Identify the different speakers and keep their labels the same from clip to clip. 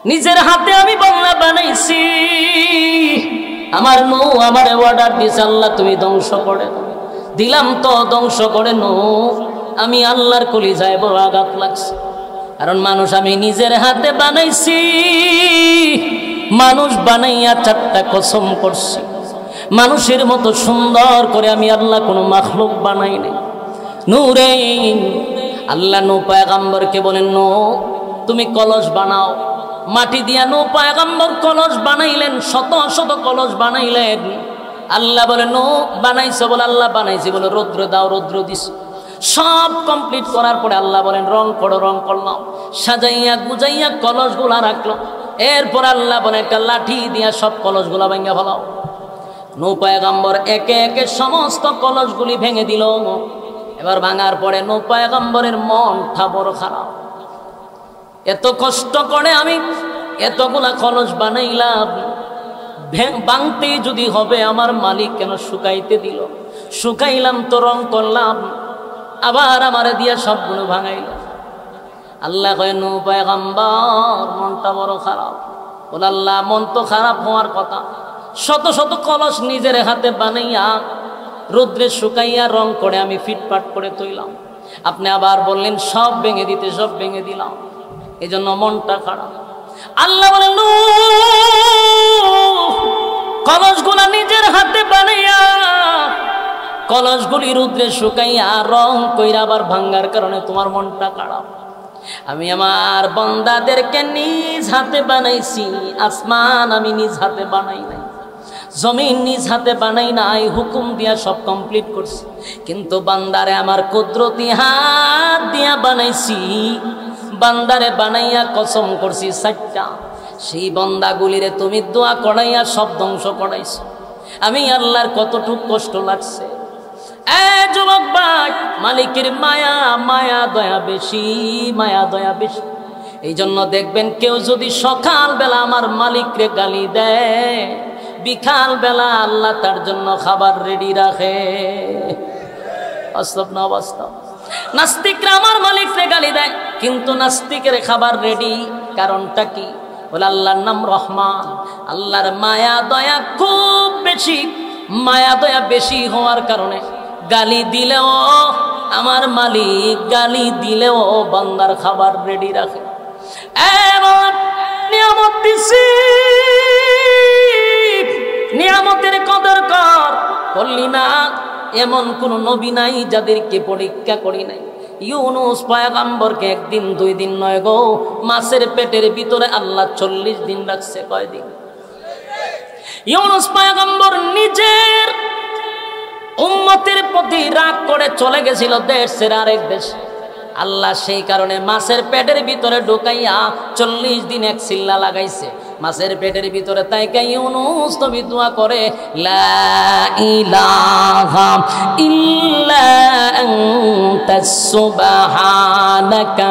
Speaker 1: নিজের হাতে আমি বাংলা বানাইছি। আমার নৌ আমার অর্ডার দিয়েছে, আল্লাহ তুমি ধ্বংস করে দাও। দিলাম তো ধ্বংস করে নৌ। আমি আল্লাহর কলিজায় বড় আঘাত লাগছে, কারণ মানুষ আমি নিজের হাতে বানাইছি। মানুষ বানাইয়া 4টা কসম করছি, মানুষের মতো সুন্দর করে আমি আল্লাহ কোনো মাখলুক বানাই নাই। নূরে আল্লাহ নূহ পয়গম্বরকে বলেন, নূহ তুমি কলস বানাও। মাটি দিয়া নূহ পয়গম্বর কলস বানাইলেন, শত শত কলস বানাইলেন। আল্লাহ বলে, নূহ বানাইছো? বলে আল্লাহ বানাইছি। বলে রৌদ্র দাও, রৌদ্র দিস। সব কমপ্লিট করার পরে আল্লাহ বলেন রং করো, রং করলাম। সাজাইয়া গুজাইয়া কলসগুলা রাখলো। এরপর আল্লাহ বলে একটা লাঠি দিয়া সব কলসগুলা ভেঙে ফেলাও। নূহ পয়গম্বর একে একে সমস্ত কলসগুলি ভেঙে দিল। এবার ভাঙার পরে নূহ পয়গম্বরের মনটা বড় খারাপ। এত কষ্ট করে আমি এতগুলা কলস বানাইলাম, ভাঙতে যদি হবে আমার মালিক কেন শুকাইতে দিল? শুকাইলাম তো, রং করলাম, আবার আমারে দিয়া সবগুলো ভাঙাইল। আল্লাহ কয়, নূহ পয়গম্বর মনটা বড় খারাপ। বলে আল্লাহ মন তো খারাপ হওয়ার কথা, শত শত কলস নিজের হাতে বানাইয়া রৌদ্রে শুকাইয়া রং করে আমি ফিটপাট করে তৈলাম, আপনি আবার বললেন সব ভেঙে দিতে, সব ভেঙে দিলাম, এই জন্য মনটা খারাপ। আল্লাহ বলেন, কলসগুলা নিজের হাতে বানাইয়া কলসগুলি রৌদ্রে শুকাইয়া রং কইরা আবার ভাঙ্গার কারণে তোমার মনটা খারাপ। আমি আমার বান্দাদেরকে নিজ হাতে বানাইছি। আসমান আমি নিজ হাতে বানাই নাই, জমিন নিজ হাতে বানাই নাই, হুকুম দিয়া সব কমপ্লিট করছি। কিন্তু বান্দারে আমার কুদরতি হাত দিয়া বানাইছি। বান্দারে বানাইয়া কসম করছি 4টা। সেই বান্দাগুলিরে তুমি দোয়া করাইয়া সব ধ্বংস করাইছো। আমি আল্লাহর কতটুক কষ্ট লাগছে। যুবক ভাই, মালিকের মায়া, মায়া দয়া বেশি, মায়া দয়া বেশি। এই জন্য দেখবেন কেউ যদি সকাল বেলা আমার মালিকরে গালি দেয়, বিকাল বেলা আল্লাহ তার জন্য খাবার রেডি রাখে। বাস্তব না বাস্তব? নাস্তিকরা আমার মালিকরে গালি দেয়, কিন্তু নাস্তিকের খাবার রেডি। কারণটা কি? বলে আল্লাহর নাম রহমান। আল্লাহর মায়া দয়া খুব বেশি। মায়া দয়া বেশি হওয়ার কারণে গালি দিলেও আমার মালিক, গালি দিলেও বান্দার খাবার রেডি রাখে। নিয়ামত দিছি, নিয়ামতের কদর কর। করলি না? এমন কোন নবী নাই যাদেরকে পরীক্ষা করি নাই। ইউনুস পয়গম্বরকে 1 দিন 2 দিন নয় গো, মাছের পেটের ভিতরে আল্লাহ 40 দিন রাখছে। কয়দিন? ইউনুস পয়গম্বর নিজের উম্মতের প্রতি রাগ করে চলে গেছিল দেশ ছেড়ে আরেক দেশ। আল্লাহ সেই কারণে মাছের পেটের ভিতরে ঢুকাইয়া 40 দিন এক চিল্লা লাগাইছে মাছের পেটের ভিতরে। তাই কে ইউনুস নবী দোয়া করে, লা ইলাহা ইল্লা আনতা সুবহানাকা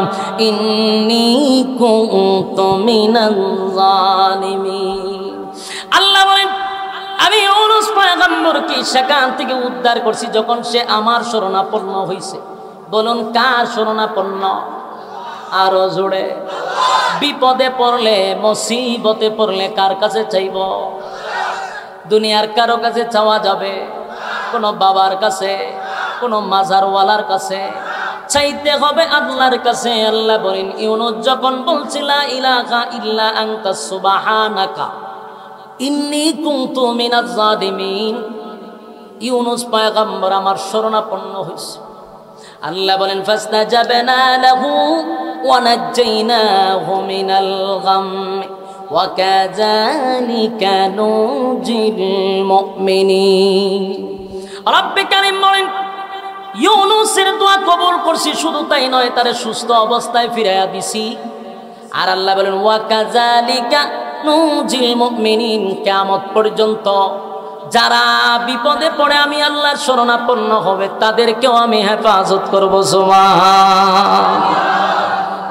Speaker 1: ইন্নী কুনতু মিনাল জালিমিন। আল্লাহ বলেন, আমি ইউনুস পয়গম্বরকে সেখান থেকে উদ্ধার করছি যখন সে আমার শরণাপন্ন হয়েছে। বলুন কার শরণাপন্ন? আরো জোরে। বিপদে পড়লে, মুসিবতে পড়লে কার কাছে চাইব? দুনিয়ার কারো কাছে চাওয়া যাবে? কোনো বাবার কাছে, কোনো মাজারওয়ালার কাছে? চাইতে হবে আল্লাহর কাছে। আল্লাহ বলেন, ইউনুস যখন বলছিল লা ইলাহা ইল্লা আনতা সুবহানাকা ইন্নী কুনতু মিনাজ জালিমিন, ইউনুস পয়গম্বর আমার শরণাপন্ন হয়েছে। আল্লাহ বলেন, ফাস্তাজাবনা লাহু ওয়া নাজ্জাইনাহু মিনাল গাম্মি ওয়া কাযালিকা নুজিল মুমিনিন। রব্বে কারীম বলেন, ইউনুসের দোয়া কবুল করছি, শুধু তাই নয় তারে সুস্থ অবস্থায় ফিরাইয়া দিছি। আর আল্লাহ বলেন, ওয়া কাযালিকা নুজিল মুমিনিন, কিয়ামত পর্যন্ত যারা বিপদে পড়ে আমি আল্লাহর শরণাপন্ন হবে তাদেরকেও আমি হেফাজত করবো। সুবহানাল্লাহ।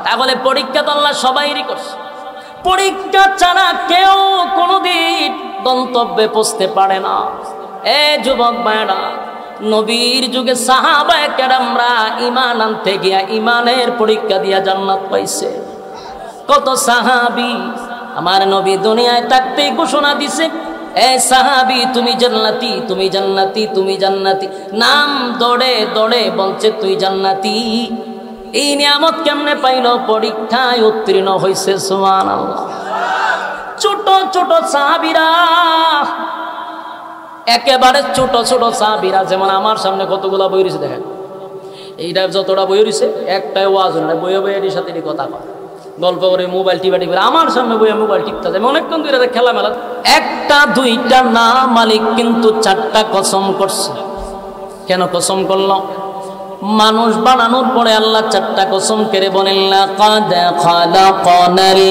Speaker 1: তাহলে পরীক্ষা তো আল্লাহ সবাইরই করছে। পরীক্ষা ছাড়া কেউ কোনোদিন গন্তব্যে পৌঁছতে পারে না। যুবক ভাইরা, নবীর যুগে সাহাবায়ে কেরামরা ঈমান আনতে গিয়া ঈমানের পরীক্ষা দিয়া জান্নাত পাইছে। কত সাহাবী আমার নবী দুনিয়ায় থাকতেই ঘোষণা দিছে, এ সাহাবী তুমি জান্নাতি, তুমি জান্নাতি, তুমি জান্নাতি। নাম দৌড়ে দৌড়ে বলছে তুই জান্নাতি। এই নিয়ামত কেমনে পাইল? পরীক্ষায় উত্তীর্ণ হয়েছে। সুবহানাল্লাহ। ছোট ছোট সাহাবীরা, একেবারে ছোট ছোট সাহাবীরা, যেমন আমার সামনে কতগুলা বই রয়েছে দেখেন, এইটা যতটা বই রয়েছে একটাই ওয়াজ না, বইয়ে বইয়ে এর সাথে কথা কয়, গল্প করে, মোবাইল টিপা টিপা। আমার সামনে বইয়ে মোবাইল টিপতে যায় অনেকক্ষণ ধরে খেলা মেলা। একটা দুইটা না, মালিক কিন্তু 4টা কসম করছে। কেন কসম করলো? মানুষ বানানোর পরে আল্লাহ 4টা কসম করে বলেন, লাকাদ খালাকনাল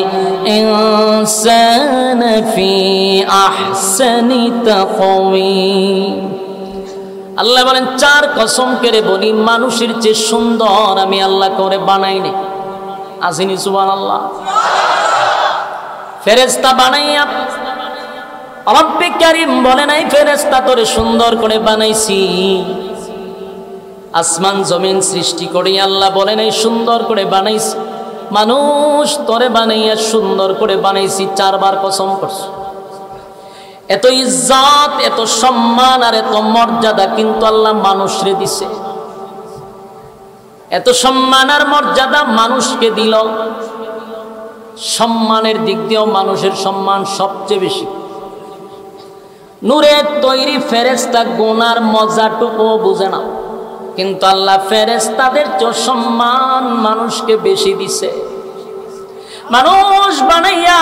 Speaker 1: ইনসানা ফি আহসানি তাকওয়িম। আল্লাহ বলেন 4 কসম করে বলি, মানুষের চেয়ে সুন্দর আমি আল্লাহ করে বানাইনি। আসেনি? সুবহানাল্লাহ। ফেরেশতা বানাইয়া রব্বে কারীম বলে নাই ফেরেশতা তোরে সুন্দর করে বানাইছি। আসমান জমিন সৃষ্টি করে আল্লাহ বলে নাই সুন্দর করে বানাইছি। মানুষ তোরে বানাইয়া সুন্দর করে বানাইছি। 4 বার কসম করছে। এত ইজ্জত, এত সম্মান আর এত মর্যাদা কিন্তু আল্লাহ মানুষরে দিছে। এত সম্মান আর মর্যাদা মানুষকে দিল। সম্মানের দিক দিয়েও মানুষের সম্মান সবচেয়ে বেশি। নূরের তৈরি ফেরেশতা গুনার মজাটুকু বুঝে না, কিন্তু আল্লাহ ফেরেশতাদের চেয়ে সম্মান মানুষকে বেশি দিছে। মানুষ বানাইয়া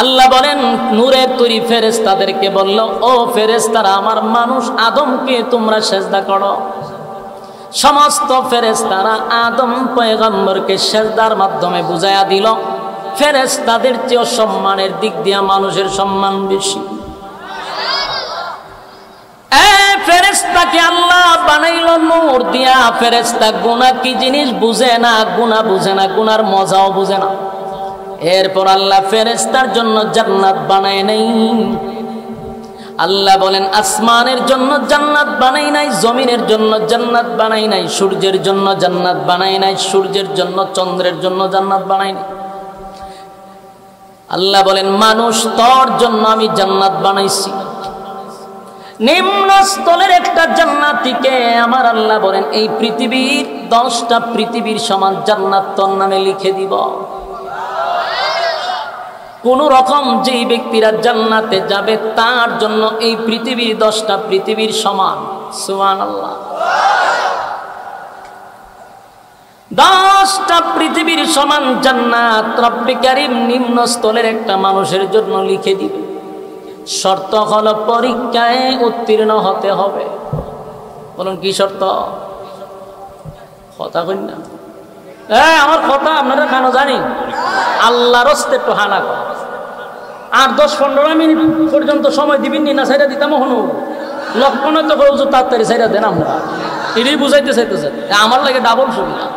Speaker 1: আল্লাহ বলেন নূরের তৈরি ফেরেশতাদেরকে বলল, ও ফেরেশতারা, আমার মানুষ আদমকে তোমরা সেজদা করো। সমস্ত ফেরেশতারা আদম পয়গম্বরকে সেজদার মাধ্যমে বুঝাইয়া দিল ফেরেশতাদের চেয়ে সম্মানের দিক দিয়া মানুষের সম্মান বেশি। ফেরেশতাকে আল্লাহ বানাইল নূর দিয়া। ফেরেশতা গুনাহ কি জিনিস বুঝে না, গুনাহ বুঝে না, গুনার মজাও বুঝে না। এরপর আল্লাহ ফেরেশতার জন্য জান্নাত বানায় নাই। আল্লাহ বলেন আসমানের জন্য জান্নাত বানাই নাই, জমিনের জন্য জান্নাত বানাই নাই, সূর্যের জন্য জান্নাত বানাই নাই, সূর্যের জন্য চন্দ্রের জন্য জান্নাত বানাই নাই। আল্লাহ বলেন মানুষ তোর জন্য আমি জান্নাত বানাইছি। নিম্ন স্থলের একটা জান্নাতীকে আমার আল্লাহ বলেন এই পৃথিবীর 10টা পৃথিবীর সমান জান্নাত তোর নামে লিখে দিব। কোন রকম যেই ব্যক্তিরা জান্নাতে যাবে তার জন্য এই পৃথিবীর 10টা পৃথিবীর সমান। সুবহানাল্লাহ। 10টা পৃথিবীর সমান জান্নাত রব্বে কারীম নিম্ন স্থলের একটা মানুষের জন্য লিখে দিবে। শর্ত হলো পরীক্ষায় উত্তীর্ণ হতে হবে। বলুন কি শর্ত? কথা কই না, আমার কথা আপনারা কেন জানি? আল্লাহর হস্তে একটু হানা কর। 8-10-15 মিনিট পর্যন্ত সময় দিবেন না, সাইডা দিতাম হনো লক্ষণে তো বলছো তাড়াতাড়ি সাইডা দেন। আমরা এটাই বুঝাইতে চাইতেছে, আমার লাগে ডাবল সুবিধা।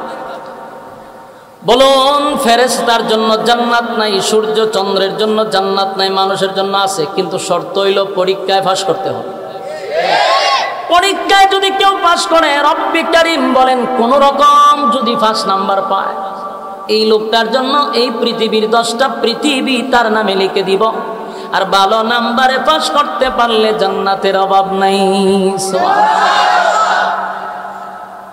Speaker 1: বলুন ফেরেশতার জন্য জান্নাত নাই, সূর্য চন্দ্রের জন্য জান্নাত নাই, মানুষের জন্য আছে, কিন্তু শর্ত হইল পরীক্ষায় পাস করতে হবে। পরীক্ষায় যদি কেউ পাস করে রব্বে কারীম বলেন কোন রকম যদি 1 নাম্বার পায় এই লোকটার জন্য এই পৃথিবীর 10টা পৃথিবী তার নামে লিখে দিব। আর ভালো নাম্বারে পাস করতে পারলে জান্নাতের অভাব নাই।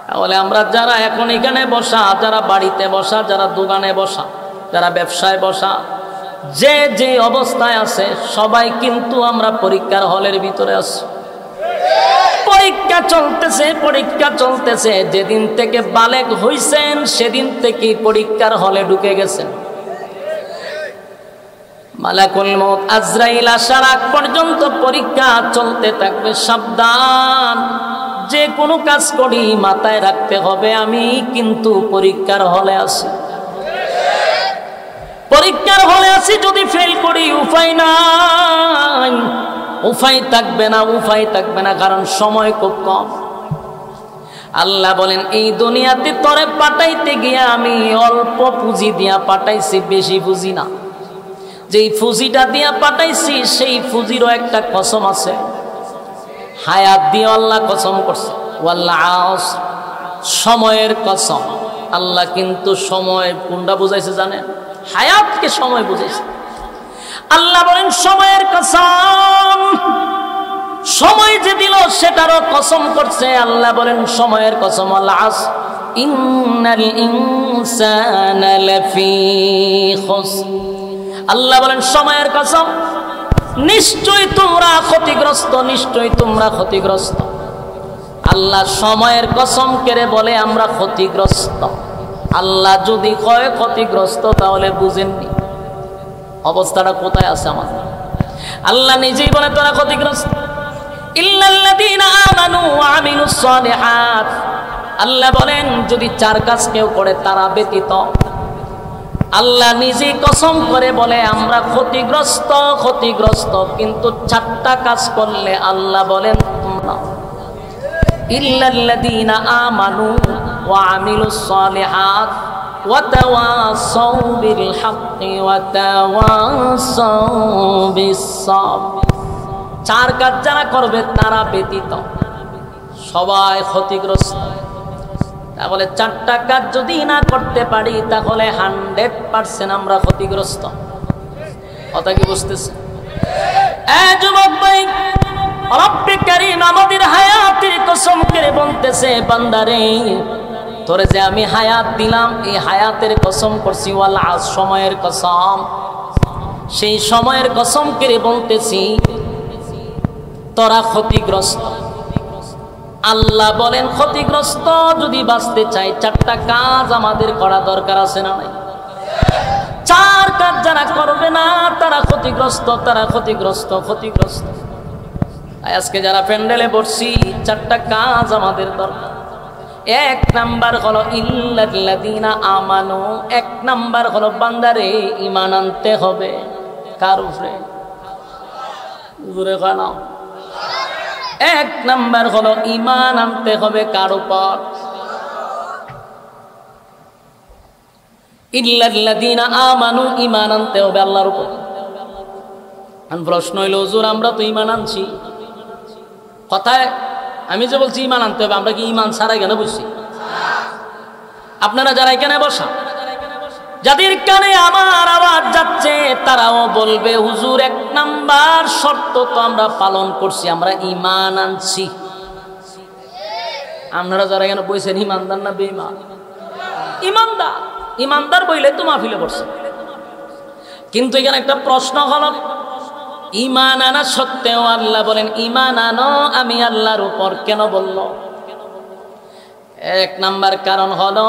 Speaker 1: তাহলে আমরা যারা এখন এখানে বসা, যারা বাড়িতে বসা, যারা দোকানে বসা, যারা ব্যবসায় বসা, যে যে অবস্থায় আছে সবাই কিন্তু আমরা পরীক্ষার হলের ভিতরে আছি। পরীক্ষা চলতেছে, পরীক্ষা চলতেছে। যেদিন থেকে বালেগ হইছেন সেদিন থেকে পরীক্ষার হলে ঢুকে গেছেন। মালাকুল মউত আজরাইল আসার আগ পর্যন্ত পরীক্ষা চলতে থাকবে। সাবধান, যে কোনো কাজ করি মাথায় রাখতে হবে আমি কিন্তু পরীক্ষার হলে আছি। পরীক্ষার হলে আছি, যদি ফেল করি উপায় নাই, উপায় থাকবে না, উপায় থাকবে না, কারণ সময় খুব কম। আল্লাহ বলেন এই দুনিয়াতে তরে পাঠাইতে গিয়া আমি অল্প পুঁজি দিয়া পাঠাইছি, বেশি পুঁজি না। যেই পুঁজিটা দিয়া পাঠাইছি সেই পুঁজিরও একটা কসম আছে। হায়াত দিয়ে আল্লাহ কসম করছে, ওয়াল্লাহ সময়ের কসম। আল্লাহ কিন্তু সময় কোনটা বুঝাইছে জানেন? হায়াতকে সময় বুঝেছে। আল্লাহ বলেন সময়ের কসম, সময় যে দিল সেটারও কসম করছে। আল্লাহ বলেন সময়ের কসম, আল্লাহ ইন্নাল ইনসানা লাফি খুসর। আল্লাহ বলেন সময়ের কসম, নিশ্চয়ই তোমরা ক্ষতিগ্রস্ত, নিশ্চয়ই তোমরা ক্ষতিগ্রস্ত। আল্লাহ সময়ের কসম কেড়ে বলে আমরা ক্ষতিগ্রস্ত। আল্লাহ যদি কয় ক্ষতিগ্রস্ত তাহলে বুঝেননি অবস্থাটা কোথায় আছে আমাদের। আল্লাহ নিজেই বলে তোরা ক্ষতিগ্রস্ত। ইল্লাল্লাযীনা আমানু ওয়া আমিলুস সালিহাত। আল্লাহ বলেন যদি চার কাজ কেউ করে তারা ব্যতীত। আল্লাহ নিজেই কসম করে বলে আমরা ক্ষতিগ্রস্ত, ক্ষতিগ্রস্ত। কিন্তু চারটা কাজ করলে আল্লাহ বলেন তোমরা ইল্লাল্লাযীনা আমানু ওয়া আমিলুস সালিহাত ওয়া তাওয়াসাউ বিল হাক্কি ওয়া তাওয়াসাউ বিস সাবর। চার কাজ যারা করবে তারা ব্যতীত সবাই ক্ষতিগ্রস্ত। তাহলে চারটা কাজ যদি না করতে পারি তাহলে 100% আমরা ক্ষতিগ্রস্ত। কথা কি বুঝতেছে? যুবক ভাই, রব্বে কারীম আমাদের হায়াতের কসম করে বলতেছে বান্দারে তোরে যে আমি হায়াত দিলাম এই হায়াতের কসম করছি, ওয়াল আস সময়ের কসম। সেই সময়ের কসম করে বলতেছি তোরা ক্ষতিগ্রস্ত। আল্লাহ বলেন ক্ষতিগ্রস্ত যদি বাঁচতে চাই চারটা কাজ আমাদের করা দরকার আছে না নাই? চার কাজ যারা করবে না তারা ক্ষতিগ্রস্ত, তারা ক্ষতিগ্রস্ত, ক্ষতিগ্রস্ত। আজকে যারা প্যান্ডেলে বসছি চারটা কাজ আমাদের দরকার। এক নাম্বার হলো ইল্লাল্লাযীনা আমানু। এক নাম্বার হলো বান্দারে ঈমান আনতে হবে। কার উপরে? জোরে কও। এক নাম্বার হলো ঈমান আনতে হবে কার উপর? ইল্লাল্লাযীনা আমানু, ঈমান আনতে হবে আল্লাহর উপর। প্রশ্ন হইল হুজুর আমরা তো ঈমান আনছি, কথায় আমি যে বলছি ঈমান আনতে হবে, আমরা কি ঈমান ছাড়াই কেন বুঝছি? আপনারা যারা এখানে বসা, যাদের কানে আমার আওয়াজ যাচ্ছে তারাও বলবে হুজুর এক নাম্বার শর্ত তো আমরা পালন করছি, আমরা ঈমান আনছি। আপনারা যারা এখানে বলছেন ঈমানদার না বেঈমান? ঈমানদার। ঈমানদার বইলে তো মাহফিলে বসছে। কিন্তু এখানে একটা প্রশ্ন হলো ঈমান আনা সত্ত্বেও আল্লাহ বলেন ঈমান আনো আমি আল্লাহর উপর, কেন বলল? এক নাম্বার কারণ হলো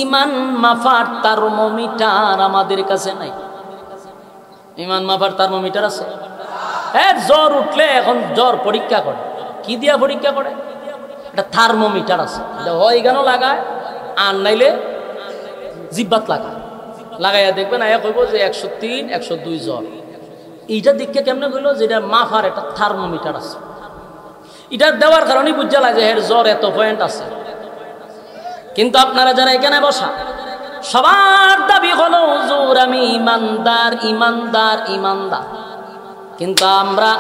Speaker 1: ঈমান মাপার থার্মোমিটার আমাদের কাছে নাই। ঈমান মাপার থার্মোমিটার আছে? হ্যাঁ, জ্বর উঠলে এখন জ্বর পরীক্ষা করে, কি দিয়া পরীক্ষা করে? একটা থার্মোমিটার আছে, এটা হয় কেন লাগায়, আর নাইলে জিব্বাত লাগায়, লাগাইয়া দেখবে না কইব যে 103 102 জ্বর। এইটা দীক্ষা কেমনে কইল যেটা মাপার একটা থার্মোমিটার আছে, এটা দেওয়ার কারণে বুঝা লাগে এর জ্বর এত পয়েন্ট আছে। কিন্তু আপনারা যারা এখানে বসা সবার দাবি হলো হুজুর আমি ইমানদার, ইমানদার, ইমানদার। কিন্তু আমরা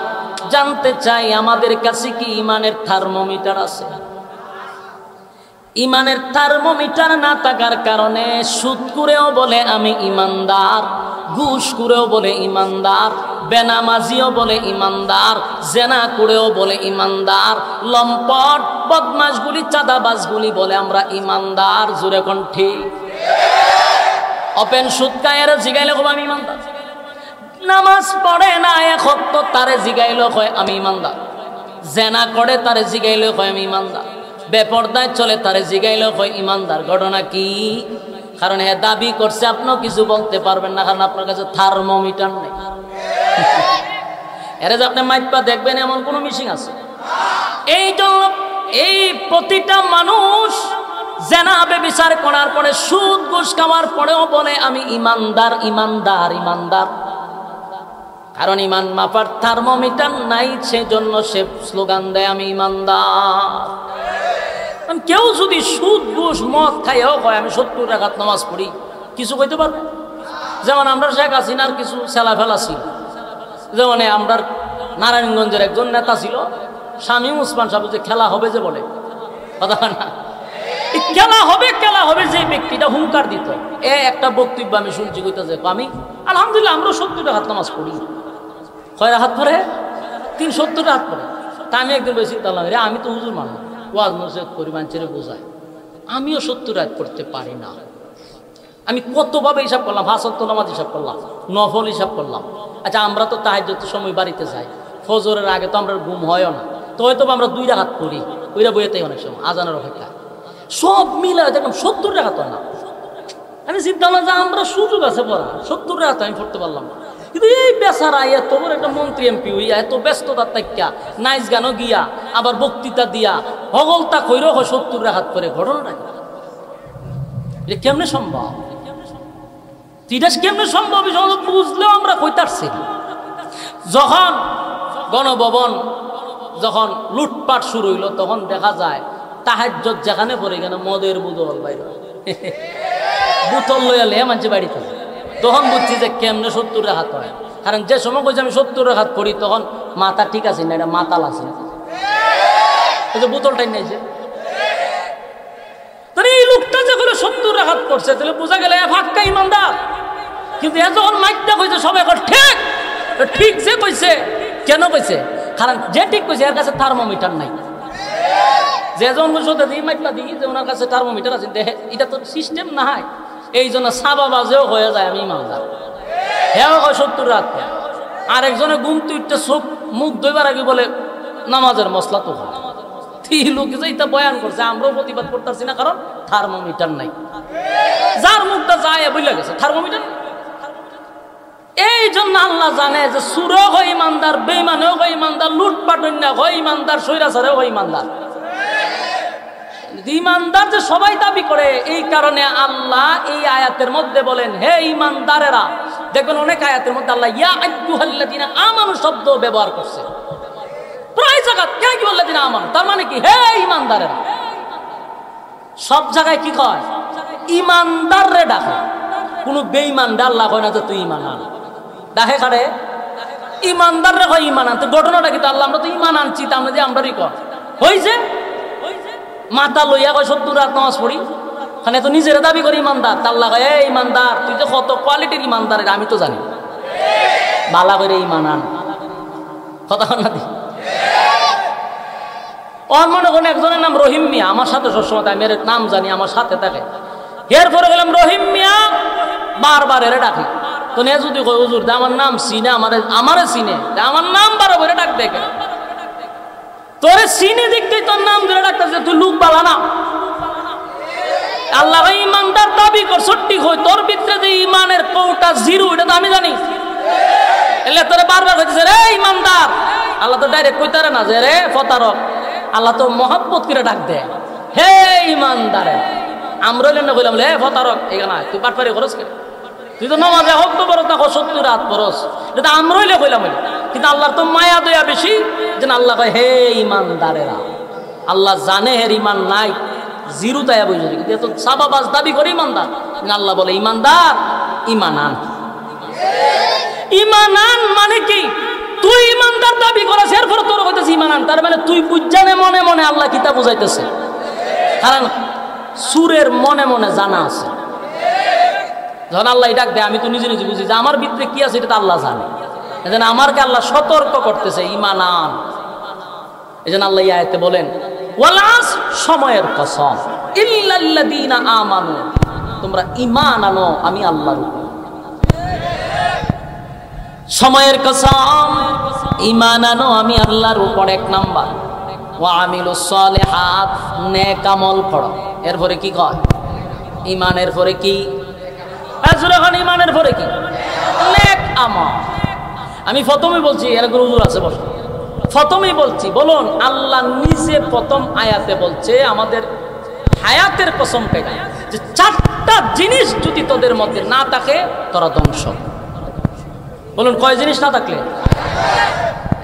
Speaker 1: জানতে চাই আমাদের কাছে কি ইমানের থার্মোমিটার আছে? ইমানের থার্মোমিটার না থাকার কারণে সুদ করেও বলে আমি ইমানদার, ঘুষ করেও বলে ইমানদার, বেনামাজিও বলে ইমানদার, জেনা করেও বলে ইমানদার, লম্পট বদমাশগুলি চাঁদাবাজগুলি বলে আমরা ইমানদার। জোরে কোন ঠিক? ওপেন সুদ খায়ের জিগাইলে কব আমি ইমানদার। নামাজ পড়ে না এক ওয়াক্ত তারে জিগাইলে কয় আমি ইমানদার। জেনা করে তারে জিগাইলে কয় আমি ইমানদার। বেপরদায় চলে তারে জিগাইলে কয় ইমানদার। ঘটনা কি? কারণ হে দাবি করছে, আপনিও কিছু বলতে পারবেন না, কারণ আপনার কাছে থার্মোমিটার নেই। এর যে আপনি মাইপা দেখবেন এমন কোন মিশিং আছে? এই জন্য এই প্রতিটা মানুষ জেনা ব্যভিচার করার পরে, সুদ ঘুষ খাওয়ার পরেও বলে আমি ইমানদার, ইমানদার, ইমানদার। কারণ ইমান মাপার থার্মোমিটার নাই, সেজন্য সে স্লোগান দেয় আমি ইমানদার। কেউ যদি সুদ ঘুষ মদ খাইও কয় আমি 70 রাকাত নামাজ পড়ি, কিছু কইতে পারবে? যেমন আমরা শেখ হাসিনার কিছু ছেলা ফেলা ছিল, যেমন আমরা নারায়ণগঞ্জের একজন নেতা ছিল শামীম ওসমান সাহেব, যে খেলা হবে যে বলে কথা না, খেলা হবে যে ব্যক্তিটা হুঙ্কার দিত। একটা বক্তব্য আমি শুনছি কইতাছে, আমি আলহামদুলিল্লাহ আমরা 70 রাকাত নামাজ পড়ি। কয় রাকাত পড়ে? 370 রাকাত পড়ে। তা আমি একদিন বলছি তাল্লাহ রে, আমি তো হুজুর মানলাম, ওয়াজ নসিহত করি, মানুষের বোঝায়, আমিও 70 রাকাত পড়তে পারি না। আমি কতভাবে হিসাব করলাম, 5 ওয়াক্ত নামাজ হিসাব করলাম, নফল হিসাব করলাম। আচ্ছা আমরা তো তাহাজ্জুদের সময় বাড়িতে যাই, ফজরের আগে তো আমরা ঘুম হয়ও না, তো হয়তো আমরা 2 রাকাত পড়ি, ওইটা বইয়েতেই অনেক সময় আজানের অপেক্ষা, সব মিলে দেখলাম 70 রাকাত হয় না। আমি চিন্তা করলাম যে আমরা সুযোগ আছে পড়া, 70 রাকাত আমি পড়তে পারলাম না। কিন্তু এই বেচারা এত বড় একটা মন্ত্রী এমপি হইয়া এত ব্যস্ততার তাক্কা নাইচ গানও গিয়া আবার বক্তৃতা দিয়া হগলতা কইরো 70 রাকাত করে, ঘটনাটা এটা কেমনে সম্ভব? তিরাস কেমনে সম্ভব বুঝলেও আমরা কইতারছি। যখন গণভবন যখন লুটপাট শুরু হইল, তখন দেখা যায় তাহাজ্জুদ যেখানে পড়ে গেল মদের বোতল বাইরে বোতল লইয়া লে মানছে বাড়িতে, তখন বুঝছি যে কেমনে 70 রাকাত হয়। কারণ যে সময় কইছে আমি 70 রাকাত পড়ি, তখন মাথা ঠিক আছে না, এটা মাতাল আছে, বোতলটাই নিয়েছে। এই লোকটা যখন 70 রাকাত পড়ছে, তাহলে বোঝা গেল ফাক্কা ইমানদার। কিন্তু এ যখন মাইকটা কইছে সবাই এখন ঠিক ঠিক যে কইছে, কেন কইছে? কারণ যে ঠিক কইছে এর কাছে থার্মোমিটার নাই। যে যখন বলছে দিই মাইকটা দিই যে ওনার কাছে থার্মোমিটার আছে, দেখে এটা তো সিস্টেম না হয়, এই জন্য সাবা বাজেও হয়ে যায় আমি ইমানদার। হ্যাঁ 70 রাকাত। আরেকজনে ঘুম তুইতে চোখ মুখ ধোইবার আগে বলে নামাজের মশলা তো হয়। লোক যেটা বয়ান করছে আমরাও প্রতিবাদ করতেছি না, কারণ থার্মোমিটার নাই। যার মুখটা যায় বইলা গেছে থার্মোমিটার। এই জন্য আল্লাহ জানে যে সুরও হয় ইমানদার, বেঈমানও হয় ইমানদার, লুটপাটন্যা হয় ইমানদার, সৈরাচারেও হয় ইমানদার। ইমানদার যে সবাই দাবি করে, এই কারণে আল্লাহ এই আয়াতের মধ্যে বলেন হে ইমানদারেরা। দেখবেন অনেক আয়াতের মধ্যে আল্লাহ ইয়া আইয়ুহাল্লাযীনা আমানু শব্দ ব্যবহার করছে প্রায় জায়গা। কে কি বললেন আমান, তার মানে কি হে ইমানদারেরা। সব জায়গায় কি কয়? ইমানদার রে ডাকে। কোন বেঈমানদার আল্লাহ কয় না যে তুই ইমান আন, ডাকে কারে? ইমানদার রে কয় ইমান আনতে। ঘটনাটা কি? আল্লাহ আমরা তো ইমান আনছি, তা আমরা যে আমরাই কয় হইছে মাথা লইয়া কয় 70 রাকাত নামাজ পড়ি, খানে তো নিজের দাবি করি ইমানদার। তা আল্লাহ কয় এই ইমানদার, তুই যে কত কোয়ালিটির ইমানদার আমি তো জানি, বালা করে ইমান আন। কথা না দি ওর মনে করেন একজনের নাম রহিম মিয়া, আমার সাথে সবসময় আমি এর নাম জানি, আমার সাথে থাকে। এরপরে গেলাম রহিম মিয়া, বারবার এর ডাকি। তো নে যদি কই হুজুর আমার নাম চিনে, আমারে চিনে, আমার নাম বারো করে ডাক দেখে, তোরে চিনে দেখতেই তোর নাম ধরে ডাকতেছে, তুই লোক বালা না। আল্লাহ ইমানদার দাবি কর, সত্যি কই তোর ভিতরে যে ইমানের কৌটা জিরো, এটা তো আমি জানি। এলে তোরে বারবার কইতেছে রে ইমানদার। আল্লাহ তো ডাইরেক্ট কইতারে না যে রে ফতারক, আল্লাহ তো মহব্বত করে ডাক দেয় হে ইমানদারে। আমরা না কইলাম হে ফতারক, এখানে তুই পাটপারি খরচ কে, তুই তো নামাজে হক তো বরস না 70 রাকাত পড়স, এটা আমরা হইলে কইলাম। কিন্তু আল্লাহর তো মায়া দয়া বেশি, যেন আল্লাহ কয় হে ইমানদারেরা। আল্লাহ জানে হের ইমান নাই, জিরো তাই বুঝে, কিন্তু এত সাবাবাজ দাবি করে ইমানদার। আল্লাহ বলে ইমানদার ইমান আন। ইমান আন মানে কি? তুই ইমানদার দাবি করাস, এরপর তোর কইতেছে ইমান আন, তার মানে তুই বুঝজানে মনে মনে আল্লাহ কিতাব বুঝাইতেছে। কারণ সুরের মনে মনে জানা আছে। যখন আল্লাহ ডাক দেয়, আমি তো নিজে নিজে বুঝি যে আমার ভিতরে কি আছে, এটা তো আল্লাহ জানে। এজন্য আমারকে আল্লাহ সতর্ক করতেছে ইমান আন। এজন্য আল্লাহ এই আয়াতে বলেন ওয়াল আসর, সময়ের কসম, ইল্লাল্লাযীনা আমানু, তোমরা ঈমান আনো আমি আল্লাহর উপর। সময়ের কসম, ঈমান আনো আমি আল্লাহর উপর, এক নাম্বার। ওয়া আমিলুস সালিহাত, নেক আমল করো। এরপরে কি কয়? ঈমানের পরে কি? এখন ঈমানের পরে কি? নেক আমল। আমি প্রথমেই বলছি, এরকম হুজুর আছে বসে, প্রথমেই বলছি, বলুন আল্লাহ নিজে প্রথম আয়াতে বলছে আমাদের হায়াতের কসম খাইয়া যে 4টা জিনিস যদি তোদের মধ্যে না থাকে তোরা ধ্বংস। বলুন কয় জিনিস না থাকলে?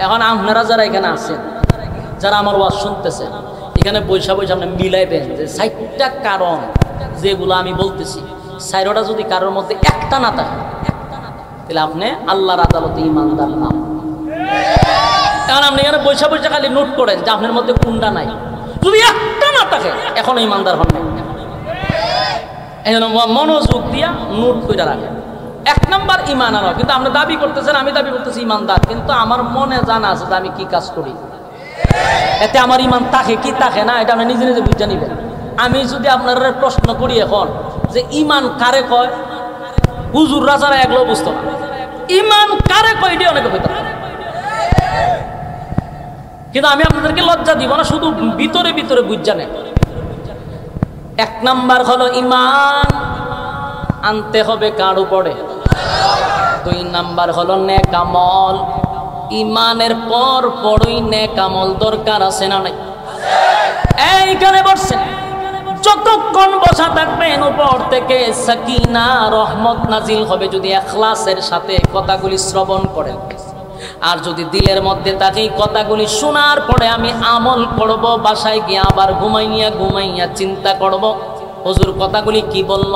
Speaker 1: এখন আপনারা যারা এখানে আছেন, যারা আমার ওয়াজ শুনতেছেন, এখানে বৈশা বৈশা আপনি মিলাইবেন যে 4টা কারণ যেগুলো আমি বলতেছি, 4টা যদি কারোর মধ্যে একটা না থাকে, তাহলে আপনি আল্লাহর আদালতে ইমানদার না। এখন আপনি এখানে বৈশা বৈশা খালি নোট করেন যে আপনার মধ্যে কোনটা নাই। যদি একটা না থাকে এখনো ইমানদার হন নাই। এই জন্য মনোযোগ দিয়া নোট করে রাখেন। 1 নাম্বার ঈমান আনো। কিন্তু আপনি দাবি করতেছেন, আমি দাবি করতেছি ঈমানদার, কিন্তু আমার মনে জানা আছে যে আমি কি কাজ করি, এতে আমার ঈমান থাকে কি থাকে না এটা আপনি নিজে নিজে বুঝে নিবেন। আমি যদি আপনার প্রশ্ন করি এখন যে ঈমান কারে কয়, হুজুর রাজারা একলো বুঝতো না ঈমান কারে কয়, এটি অনেকে হইতে পারে। কিন্তু আমি আপনাদেরকে লজ্জা দিব না, শুধু ভিতরে ভিতরে বুঝ নেন। 1 নাম্বার হলো ঈমান আনতে হবে কার উপরে? 2 নাম্বার হলো নেক আমল। ঈমানের পর পরই নেক আমল দরকার আছে না নাই? এইখানে বসছেন, যতক্ষণ বসা থাকবেন উপর থেকে সাকিনা রহমত নাজিল হবে যদি ইখলাসের সাথে কথাগুলি শ্রবণ করেন। আর যদি দিলের মধ্যে থাকে কথাগুলি শোনার পরে আমি আমল করব, বাসায় গিয়ে আবার ঘুমাইয়া চিন্তা করব হুজুর কথাগুলি কি বলল।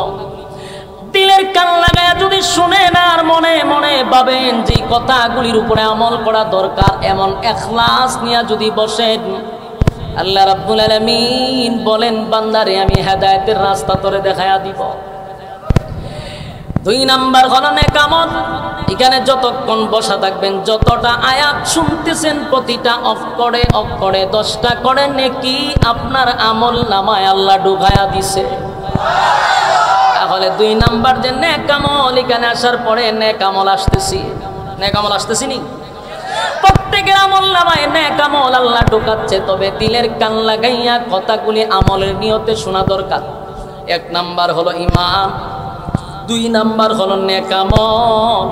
Speaker 1: দিলের কান লাগায় যদি শুনেন আর মনে মনে ভাবেন যে কথাগুলির উপরে আমল করা দরকার, এমন ইখলাস নিয়ে যদি বসেন, আল্লাহ রাব্বুল আলামিন বলেন বান্দারে আমি হেদায়েতের রাস্তা তোরে দেখায়া দিব। 2 নাম্বার হলো নেক আমল। এখানে যতক্ষণ বসা থাকবেন, যতটা আয়াত শুনতেছেন প্রতিটা অক্ষরে অক্ষরে 10টা করে নেকি আপনার আমল নামায় আল্লাহ ঢুকায়া দিছে। তাহলে 2 নাম্বার যে নেক আমল, এখানে আসার পরে নেক আমল আসতেছি, নেক আমল আসতেছি নি? প্রত্যেকের আমল নামায় নেক আমল আল্লাহ ঢুকাচ্ছে, তবে দিলের কান লাগাইয়া কথাগুলি আমলের নিয়তে শোনা দরকার। 1 নাম্বার হলো ঈমান, 2 নাম্বার হলো নেক আমল।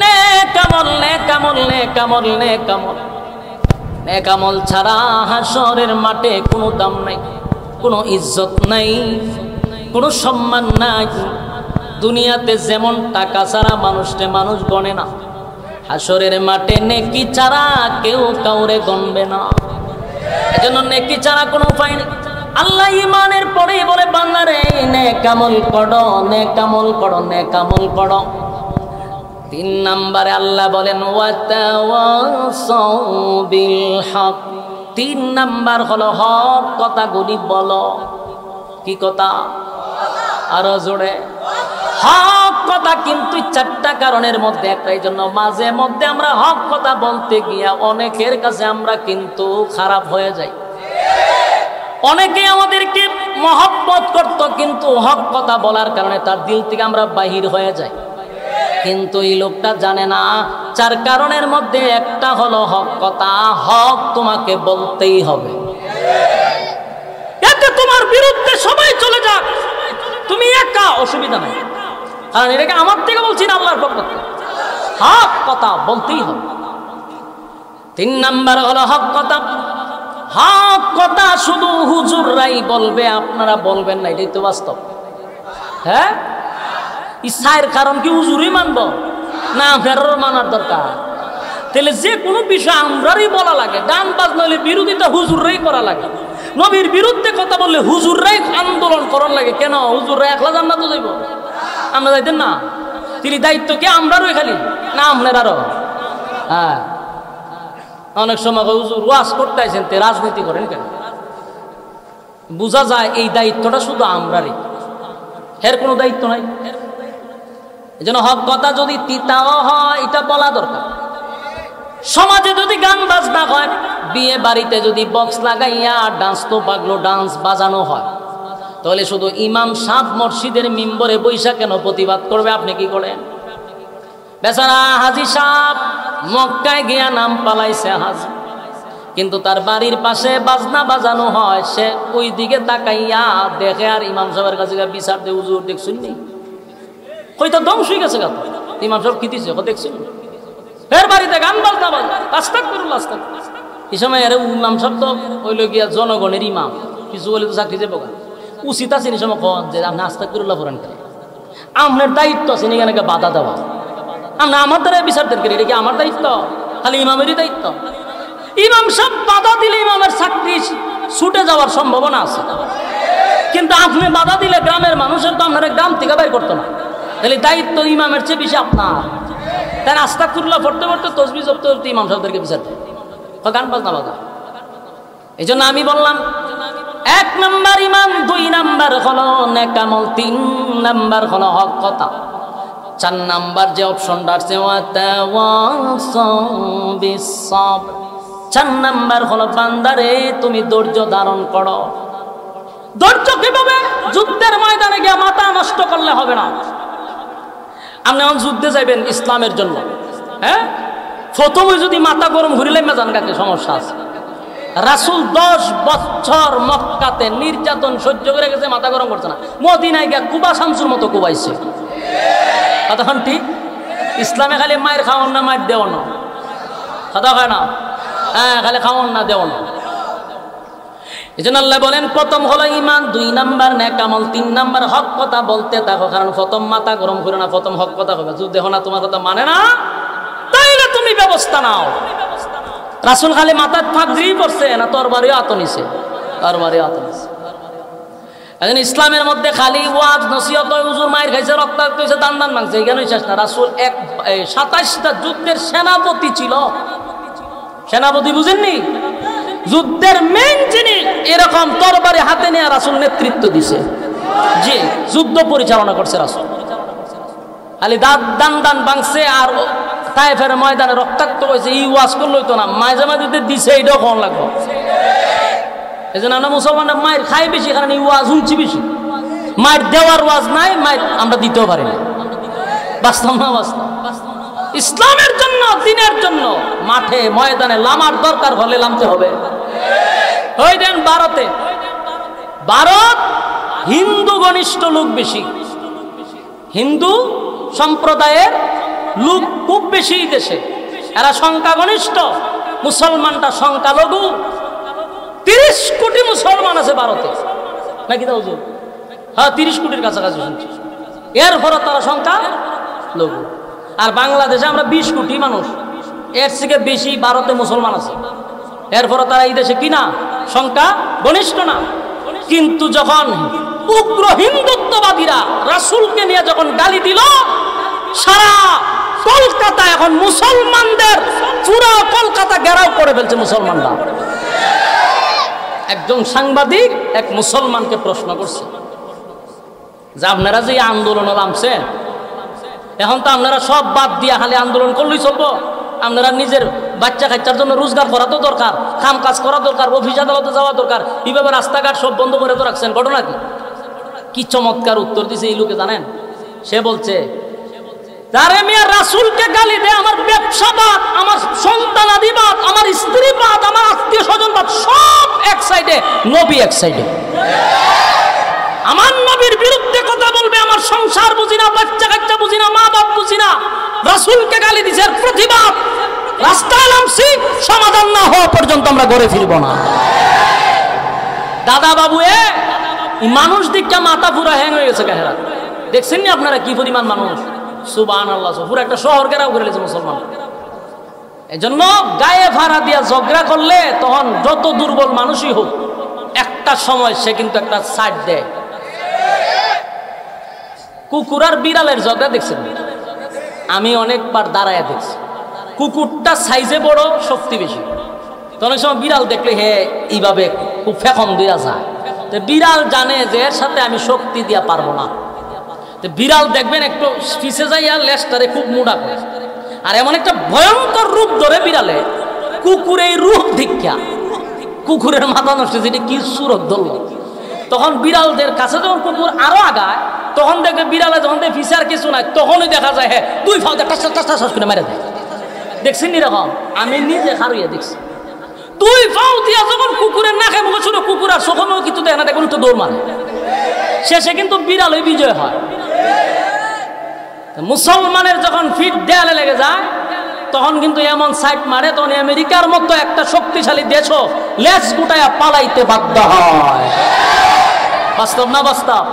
Speaker 1: নেক আমল, নেক আমল, নেক আমল, নেক আমল। নেক আমল ছাড়া হাসরের মাঠে কোনো দাম নাই, কোনো ইজ্জত নাই, কোনো সম্মান নাই। দুনিয়াতে যেমন টাকা ছাড়া মানুষকে মানুষ গণে না, হাসরের মাঠে নেকি ছাড়া কেউ কাউরে গণবে না। এজন্য নেকি ছাড়া কোনো উপায় নেই। আল্লাহ ঈমানের পরেই বলে বান্দারে নেক আমল করো, নেক আমল করো, নেক আমল করো। 3 নম্বরে আল্লাহ বলেন ওয়াতাওয়াসাউ বিল হক। 3 নাম্বার হলো হক কথাগুলি বলো। কি কথা? আরো জোরে। হক কথা কিন্তু 4টা কারণের মধ্যে একটা। এই জন্য মাঝে মধ্যে আমরা হক কথা বলতে গিয়া অনেকের কাছে আমরা কিন্তু খারাপ হয়ে যাই। অনেকে আমাদেরকে মহব্বত করত, কিন্তু হক কথা বলার কারণে তার দিল থেকে আমরা বাহির হয়ে যাই। কিন্তু এই লোকটা জানে না 4 কারণের মধ্যে একটা হলো হক কথা। হক তোমাকে বলতেই হবে। এতে তোমার বিরুদ্ধে সবাই চলে যাক, তুমি একা, অসুবিধা নাই। কারণ এটাকে আমার থেকে বলছি না, আল্লাহর পক্ষ থেকে। হক কথা বলতেই হবে। 3 নাম্বার হলো হক কথা। হক কথা শুধু হুজুররাই বলবে, আপনারা বলবেন না, এটাই তো বাস্তব। হ্যাঁ, ইচ্ছার কারণ কি হুজুরই মানব না ফেরর মানার দরকার? তাহলে যে কোনো বিষয় আমরারই বলা লাগে। গান বাজনা হলে বিরোধিতা হুজুররাই করা লাগে। নবীর বিরুদ্ধে কথা বললে হুজুররাই আন্দোলন করার লাগে। কেন? হুজুররা একলা জান্নাতে যাইব, আমরা যাইতেন না? তিনি দায়িত্ব কি আমরারই খালি না আপনারও? হ্যাঁ, অনেক সময় হুজুর ওয়াজ করতে আইছেন, তে রাজনীতি করেন কেন? বোঝা যায় এই দায়িত্বটা শুধু আমরারই, এর কোনো দায়িত্ব নাই। এই জন্য হক কথা যদি তিতাও হয় এটা বলা দরকার। সমাজে যদি গান বাজনা হয়, বিয়ে বাড়িতে যদি বক্স লাগাইয়া ডান্স তো পাগলো ডান্স বাজানো হয়, তাহলে শুধু ইমাম সাহেব মসজিদের মিম্বরে বৈশা কেন প্রতিবাদ করবে? আপনি কি করেন? বেচারা হাজী সাহেব মক্কায় গিয়া নাম পালাইছে হাজী, কিন্তু তার বাড়ির পাশে বাজনা বাজানো হয়, সে ওই দিকে তাকাইয়া দেখে আর ইমাম সাহেবের কাছে বিচার দে, হুজুর দেখছুন নি কইটা ধ্বংস হয়ে গেছে। কথা ইমাম সাহেব কি দিছে দেখছুন, এর বাড়িতে গান বাজনা বাজনা আস্তাগফিরুল্লাহ আস্তাগফিরুল্লাহ। এই সময় এর ইমাম সাহেব তো হইল গিয়া জনগণের ইমাম, কিছু বলে তো চাকরি যাবো। উচিত আছে এই সময় কন যে আপনি আস্তাগফিরুল্লাহ পড়েন কেন? আপনার দায়িত্ব আছে এখানে বাধা দেওয়া। আমরা আমার দ্বারা বিচার দেন করি, এটা কি আমার দায়িত্ব? খালি ইমামেরই দায়িত্ব? ইমাম সাহেব বাধা দিলে ইমামের চাকরি ছুটে যাওয়ার সম্ভাবনা আছে, কিন্তু আপনি বাধা দিলে গ্রামের মানুষের তো আপনার গ্রাম থেকে বের করতো না। তাহলে দায়িত্ব ইমামের চেয়ে বেশি আপনার। তাই আস্তাগফিরুল্লাহ পড়তে পড়তে তসবিহ জপতে জপতে ইমাম সাহেবদেরকে বিচার দেয় গান বাজনা বাজা। এই জন্য আমি বললাম এক নাম্বার ইমান, 2 নাম্বার হলো নেক আমল, 3 নাম্বার হলো হক কথা, 4 নাম্বার যে অপশনটা আছে ওয়াতাওয়াসাউ বিস-সাবর, 4 নাম্বার হলো বান্দারে তুমি ধৈর্য ধারণ করো। ধৈর্য কিভাবে? যুদ্ধের ময়দানে গিয়ে মাথা নষ্ট করলে হবে না। আপনি এখন যুদ্ধে যাইবেন ইসলামের জন্য, হ্যাঁ, প্রথমে যদি মাথা গরম ঘুরিলে মেজান কাকে সমস্যা আছে। রাসূল 10 বছর মক্কাতে নির্যাতন সহ্য করে গেছে, মাথা গরম করছে না। মদিনায় গিয়ে কুবা শামসুর মতো কুবাইছে। কতক্ষণ ঠিক? ইসলামে খালি মায়ের খাওয়ান না, মায়ের দেওয়া না, কথা হয় না, হ্যাঁ, খালি খাওয়ান না, দেওয়া না। এই জন্য আল্লাহ বলেন প্রথম হলো ইমান, 2 নাম্বার নেক আমল, 3 নাম্বার হক কথা বলতে থাকো। কারণ প্রথম মাথা গরম করো না, প্রথম হক কথা হবে। যদি দেখো না তোমার কথা মানে না, তাইলে তুমি ব্যবস্থা নাও। রাসূল খালি মাথার পাগড়ি পরছে না, তরবারিও হাতে নিছে, তরবারিও হাতে নিছে। এখন ইসলামের মধ্যে খালি ওয়াজ নসিহত, হুজুর মায়ের খাইছে, রক্তাক্ত হয়েছে, দান দান মাংছে, এখানেই শেষ না। রাসূল 27টা যুদ্ধের সেনাপতি ছিল। সেনাপতি বুঝেননি? যুদ্ধের মেইন যিনি, এরকম তরবারি হাতে নিয়ে রাসূল নেতৃত্ব দিছে, জি, যুদ্ধ পরিচালনা করছে রাসূল। খালি দান দান ভাঙছে আর তায়েফের ময়দানে রক্তাক্ত হয়েছে, এই ওয়াজ করলেই তো না, মাঝে মাঝে দিছে, এইটাও কোন লাগবে। এই জন্য আমরা মুসলমানরা মায়ের খাই বেশি, কারণ এই ওয়াজ শুনছি বেশি। মায়ের দেওয়ার ওয়াজ নাই, মায়ের আমরা দিতেও পারি না। বাস্তব না বাস্তব? ইসলামের জন্য, দিনের জন্য মাঠে ময়দানে লামার দরকার হলে নামতে হবে। ওই দেন ভারতে, ভারত হিন্দু ঘনিষ্ঠ লোক বেশি, হিন্দু সম্প্রদায়ের লোক খুব বেশি দেশে, এরা সংখ্যা ঘনিষ্ঠ, মুসলমানটা সংখ্যালঘু। 30 কোটি মুসলমান আছে ভারতে, নাকি তা হুজুর? হ্যাঁ, 30 কোটির কাছাকাছি শুনছি। এরপরে তারা সংখ্যা লঘু। আর বাংলাদেশে আমরা 20 কোটি মানুষ, এর থেকে বেশি ভারতে মুসলমান আছে। এরপরে তারা এই দেশে কিনা সংখ্যা ঘনিষ্ঠ না। কিন্তু যখন উগ্র হিন্দুত্ববাদীরা রাসূলকে নিয়ে যখন গালি দিল, সারা কলকাতা এখন মুসলমানদের, পুরো কলকাতা ঘেরাও করে ফেলছে মুসলমানরা। একজন সাংবাদিক এক মুসলমানকে প্রশ্ন করছে যে আপনারা যে আন্দোলনে নামছেন, এখন তো আপনারা সব বাদ দিয়া খালি আন্দোলন করলেই চলবো? আপনারা নিজের বাচ্চা কাচ্চার জন্য রোজগার করা তো দরকার, কাম কাজ করা দরকার, অফিস আদালতে যাওয়া দরকার, এইভাবে রাস্তাঘাট সব বন্ধ করে তো রাখছেন, ঘটনা কি? কি চমৎকার উত্তর দিছে এই লোকে জানেন? সে বলছে, যারে মিয়া রাসূলকে গালি দেয়, আমার ব্যবসাবাদ, আমার সন্তানাদিবাদ, আমার স্ত্রীবাদ, আমার আত্মীয় স্বজনবাদ সব এক সাইডে, নবী এক সাইডে। আমার নবীর বিরুদ্ধে কথা বলবে, আমার সংসার বুঝি না, বাচ্চা কাচ্চা বুঝি না, মা বাপ বুঝি না, রাসূলকে গালি দিছে, প্রতিবাদ। রাস্তায় নামছি, সমাধান না হওয়া পর্যন্ত আমরা ঘরে ফিরব না। দাদা বাবু, মানুষ দিকটা মাথা পুরা হ্যাং হয়ে গেছে। কাহেরা দেখছেন নি আপনারা কি পরিমাণ মানুষ? সুবহানাল্লাহ, পুরো একটা শহর ঘেরাও করে নিয়েছে মুসলমান। এই জন্য গায়ে ভাড়া দিয়া ঝগড়া করলে তখন যত দুর্বল মানুষই হোক, একটা সময় সে কিন্তু একটা সাইড দেয়। কুকুর আর বিড়ালের ঝগড়া দেখছেন? আমি অনেকবার দাঁড়ায় দেখছি। কুকুরটা সাইজে বড়, শক্তি বেশি, তো অনেক সময় বিড়াল দেখলে হে এইভাবে খুব ফেকম দিয়া যায়। তো বিড়াল জানে যে এর সাথে আমি শক্তি দিয়া পারবো না। তো বিড়াল দেখবেন একটু পিছে যাই আর লেজটারে খুব মোটা করে, আর এমন একটা ভয়ঙ্কর রূপ ধরে বিড়ালে। কুকুর এই রূপ দীক্ষা, কুকুরের মাথা নষ্ট, যেটা কি সুরত ধরল। তখন বিড়ালদের কাছে যখন কুকুর আরো আগায়, তখন দেখবে বিড়ালে যখন পিছে আর কিছু নাই, তখনই দেখা যায় হ্যাঁ 2 ফাও টাস করে মেরে দেয়। দেখছেন এরকম? আমি নিজে হারিয়ে দেখছি। 2 ফাও দিয়া যখন কুকুরের নাকে মুখে শুনে, কুকুর আর সখনও কিছু দেখে না, দেখুন তো দৌড় মারে, শেষে কিন্তু বিড়ালই বিজয় হয়। মুসলমানের যখন ফিট দেয়ালে লেগে যায়, তখন কিন্তু এমন সাইড মারে, তখন আমেরিকার মতো একটা শক্তিশালী দেশও লেজ গুটায়া পালাইতে বাধ্য হয়। বাস্তব না বাস্তব?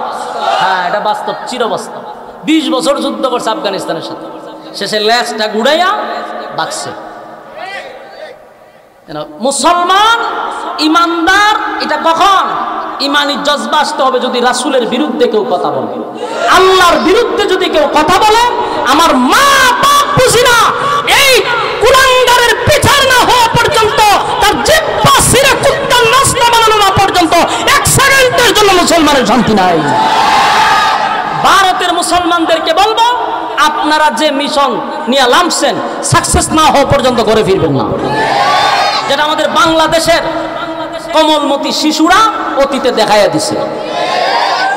Speaker 1: হ্যাঁ, এটা বাস্তব, চিরবাস্তব। 20 বছর যুদ্ধ করছে আফগানিস্তানের সাথে, শেষে লেজটা গুড়াইয়া বাঁচছে। মুসলমান ইমানদার, এটা কখন? ইমানি জজবা আসতে হবে যদি রাসূলের বিরুদ্ধে কেউ কথা বলে, আল্লাহর বিরুদ্ধে যদি কেউ কথা বলে, আমার মা বাপ বুঝি না, এই কুলাঙ্গারের বিচার না হওয়া পর্যন্ত, তার জিহ্বা ছিঁড়ে কুত্তার নাস্তা বানানো না পর্যন্ত, এক
Speaker 2: শান্তি নাই।
Speaker 1: ভারতের মুসলমানদেরকে বলবো, আপনারা যে মিশন নিয়ে নামছেন সাকসেস না হওয়া পর্যন্ত ঘরে ফিরবেন না। যেটা আমাদের বাংলাদেশের কোমলমতি শিশুরা অতীতে দেখাইয়া দিছে।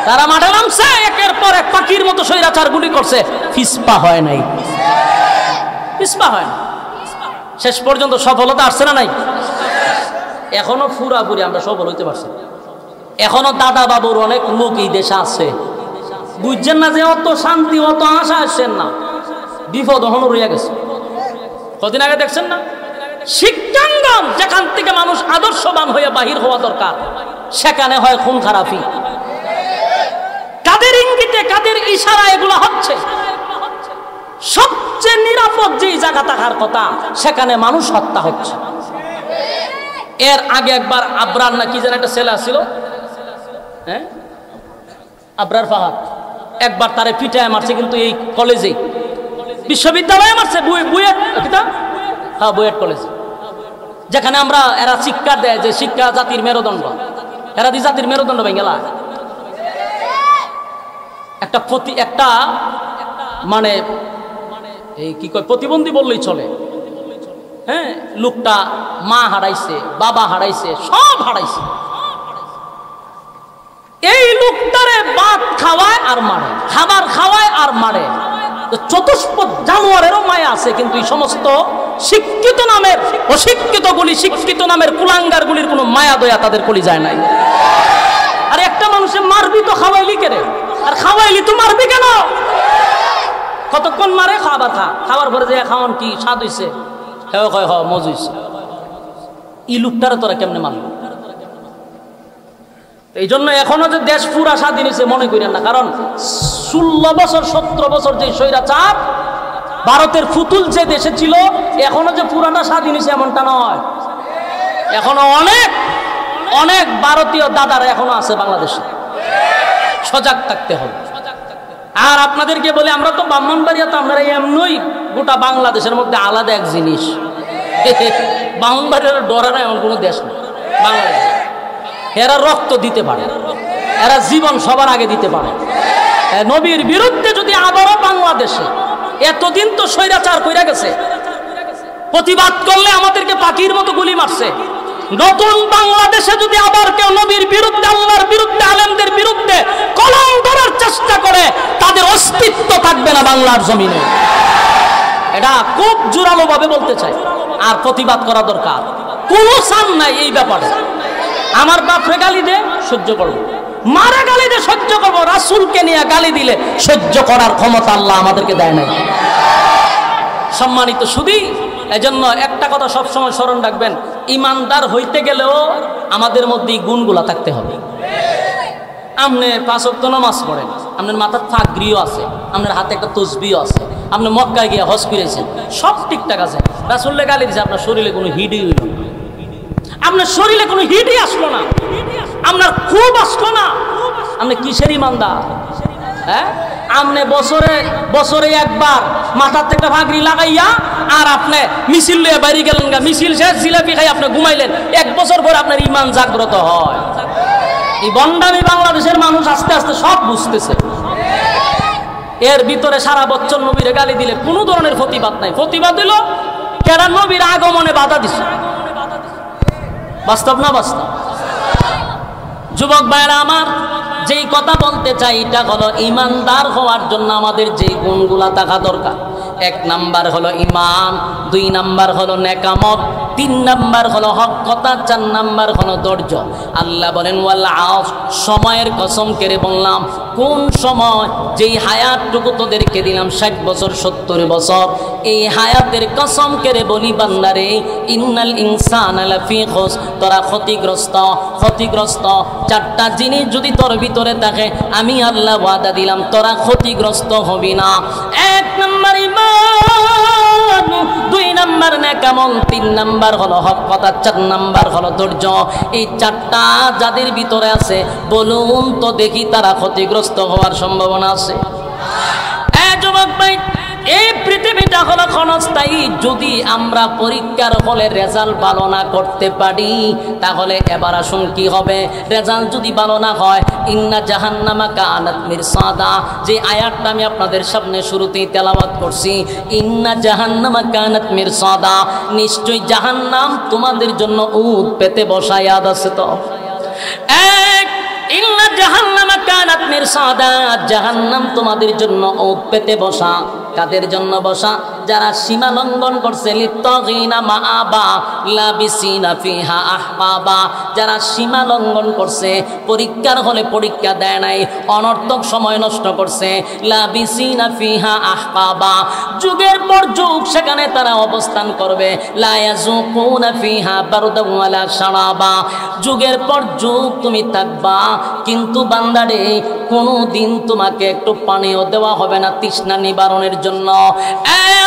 Speaker 1: তারা মাঠে নামছে, একের পর এক পাখির মতো স্বৈরাচার গুলি করছে, ফিসপা হয় নাই, ফিসপা হয় না। শেষ পর্যন্ত সফলতা আসছে না নাই? এখনো পুরাপুরি আমরা সফল হইতে পারছি। এখনো দাদা বাবুর অনেক লোক এই দেশে আছে, বুঝছেন না যে অত শান্তি অত আশা আসছেন না, বিপদ এখনো রইয়া গেছে। কদিন আগে দেখছেন না শিক্ষাঙ্গন, যেখান থেকে মানুষ আদর্শবান হয়ে বাহির হওয়া দরকার, সেখানে হয় খুন খারাপি। কাদের ইঙ্গিতে কাদের ইশারা এগুলো হচ্ছে? সবচেয়ে নিরাপদ যেই জায়গা থাকার কথা সেখানে মানুষ হত্যা হচ্ছে। এর আগে একবার আবরার না কি যেন একটা ছেলে আসছিল, হ্যাঁ আবরার ফাহাদ, একবার তারে পিটায় মারছে, কিন্তু এই কলেজে বিশ্ববিদ্যালয়ে মারছে, বুয়েট, হ্যাঁ বুয়েট কলেজে, যেখানে আমরা এরা শিক্ষা দেয় যে শিক্ষা জাতির মেরুদণ্ড, এরা দি জাতির মেরুদণ্ড ভেঙেলা। একটা মানে এই কি কয় প্রতিবন্ধী বললেই চলে, হ্যাঁ লোকটা মা হারাইছে, বাবা হারাইছে, সব হারাইছে। এই লোকটারে ভাত খাওয়ায় আর মারে, খাবার খাওয়ায় আর মারে। চতুষ্পদ জানোয়ারেরও মায়া আছে, কিন্তু এই সমস্ত শিক্ষিত নামের অশিক্ষিত গুলি, শিক্ষিত নামের কুলাঙ্গার গুলির কোনো মায়া দয়া তাদের কলি যায় নাই। আর একটা মানুষের মারবি তো খাওয়াইলি কেন, আর খাওয়াইলি তো মারবি কেন? কতক্ষণ মারে? খাবার খা, খাবার পরে যে খাওয়ান কি স্বাদ হইছে, হেও কয় হ মজ হইছে। এই লোকটারে তোরা কেমনে মারল? এই জন্য এখনো যে দেশ পুরা স্বাধীন হয়েছে মনে করেন না, কারণ 16 বছর 17 বছর যে স্বৈরাচার ভারতের ফুতুল যে দেশে ছিল, এখনো যে পুরাটা স্বাধীন হয়েছে এমনটা নয়। এখনো অনেক অনেক ভারতীয় দাদারা এখনো আছে বাংলাদেশে, সজাগ থাকতে হবে। আর আপনাদেরকে বলে, আমরা তো ব্রাহ্মণবাড়িয়া, তো আমরা এমনই গোটা বাংলাদেশের মধ্যে আলাদা এক জিনিস। ব্রাহ্মণবাড়িয়ার ডরার এমন কোনো দেশ নেই বাংলাদেশ। এরা রক্ত দিতে পারে, এরা জীবন সবার আগে দিতে পারে। নবীর বিরুদ্ধে যদি আবারও বাংলাদেশে, এতদিন তো স্বৈরাচার কইরা গেছে, প্রতিবাদ করলে আমাদেরকে পাখির মতো গুলি মারছে। নতুন বাংলাদেশে যদি আবার কেউ নবীর বিরুদ্ধে, আল্লাহর বিরুদ্ধে, আলেমদের বিরুদ্ধে কলম ধরার চেষ্টা করে, তাদের অস্তিত্ব থাকবে না বাংলার জমিনে। এটা খুব জোরালো ভাবে বলতে চাই। আর প্রতিবাদ করা দরকার, কোনো সান নাই এই ব্যাপারে। আমার বাপরে গালি দে সহ্য করবো, মারা গালি দে সহ্য করবো, রাসূলকে নিয়ে গালি দিলে সহ্য করার ক্ষমতা আল্লাহ আমাদেরকে দেয় নাই। সম্মানিত শুধু এজন্য একটা কথা সবসময় স্মরণ রাখবেন, ইমানদার হইতে গেলেও আমাদের মধ্যে এই গুণগুলা থাকতে হবে। আপনি 5 ওয়াক্ত নামাজ পড়েন, আপনার মাথার পাগড়িও আছে, আপনার হাতে একটা তসবিও আছে, আপনি মক্কায় গিয়ে হজ করেছেন, সব ঠিকঠাক আছে। রাসূলকে গালি দিয়েছে, আপনার শরীরে কোনো হিটই হইল না, আপনার শরীরে কোনো হিটই আসলো না, আপনার খুব আসলো না, আপনি কিসের ইমানদার? হ্যাঁ, আপনি বছরে একবার মাথার থেকে ভাগরি লাগাইয়া আর আপনি মিছিল লইয়া বাইরে গেলেন, মিছিল শেষ জিলাপি খাই আপনি ঘুমাইলেন, 1 বছর পর আপনার ইমান জাগ্রত হয়। এই বন্ডামি বাংলাদেশের মানুষ আস্তে আস্তে সব বুঝতেছে। এর ভিতরে সারা বছর নবীর গালি দিলে কোনো ধরনের প্রতিবাদ নাই। প্রতিবাদ হলো কেরা নবীর আগমনে বাধা দিছে। বাস্তব না বাস্তব? যুবক ভাইরা আমার, যেই কথা বলতে চাই এটা হলো, ইমানদার হওয়ার জন্য আমাদের যেই গুণগুলা থাকা দরকার, 1 নাম্বার হলো ইমান, 2 নাম্বার হলো নেকামত, 3 নাম্বার হলো হক কথা, 4 নাম্বার হলো ধৈর্য। আল্লাহ বলেন ওয়াল আস, সময়ের কসম করে বললাম, কোন সময়? যেই হায়াতটুকু তোদেরকে দিলাম 60 বছর 70 বছর, এই হায়াতের কসম করে বলি বান্দারে, ইন্নাল ইনসানা লাফি খুস, তোরা ক্ষতিগ্রস্ত। 4টা জিনিস যদি তোর ভিতরে থাকে, আমি আল্লাহ ওয়াদা দিলাম তোরা ক্ষতিগ্রস্ত হবি না। 1 নাম্বার ইমান, 2 নাম্বার নেকামল, 3 নাম্বার হলো হক কথা, 4 নাম্বার হলো ধৈর্য। এই 4টা যাদের ভিতরে আছে, বলুন তো দেখি তারা ক্ষতিগ্রস্ত হওয়ার সম্ভাবনা আছে? যুবক ভাই, এই পৃথিবীটা হলো ক্ষণস্থায়ী। যদি আমরা পরীক্ষার হলে রেজাল্ট ভালো না করতে পারি তাহলে এবার আসুন কি হবে? রেজাল্ট যদি ভালো না হয়, ইন্না জাহান্নামা কানাত মিরসাদা, যে আয়াতটা আমি আপনাদের সামনে শুরুতেই তেলাওয়াত করছি, ইন্না জাহান্নামা কানাত মিরসাদা, নিশ্চয়ই জাহান্নাম তোমাদের জন্য উট পেতে বসায়া আছে। তো এক, ইন্না জাহান্নামা কানাত মিরসাদা, জাহান্নাম তোমাদের জন্য উট পেতে বসা। কাদের জন্য বসা? যারা সীমা লঙ্ঘন করছে, লিত্তাগিনা মাআবা লাবিসিনা ফিহা আহকাবা, যারা সীমা লঙ্ঘন করছে, পরীক্ষার হলে পরীক্ষা দেয় নাই, অনর্থক সময় নষ্ট করছে, লাবিসিনা ফিহা আহকাবা, যুগের পর যুগ সেখানে তারা অবস্থান করবে, লা ইয়াযুকুনা ফিহা বারদান ওয়ালা শারাবা, যুগের পর যুগ তুমি থাকবা, কিন্তু বান্দারে কোনো দিন তোমাকে একটু পানিও দেওয়া হবে না তৃষ্ণা নিবারণের জন্য।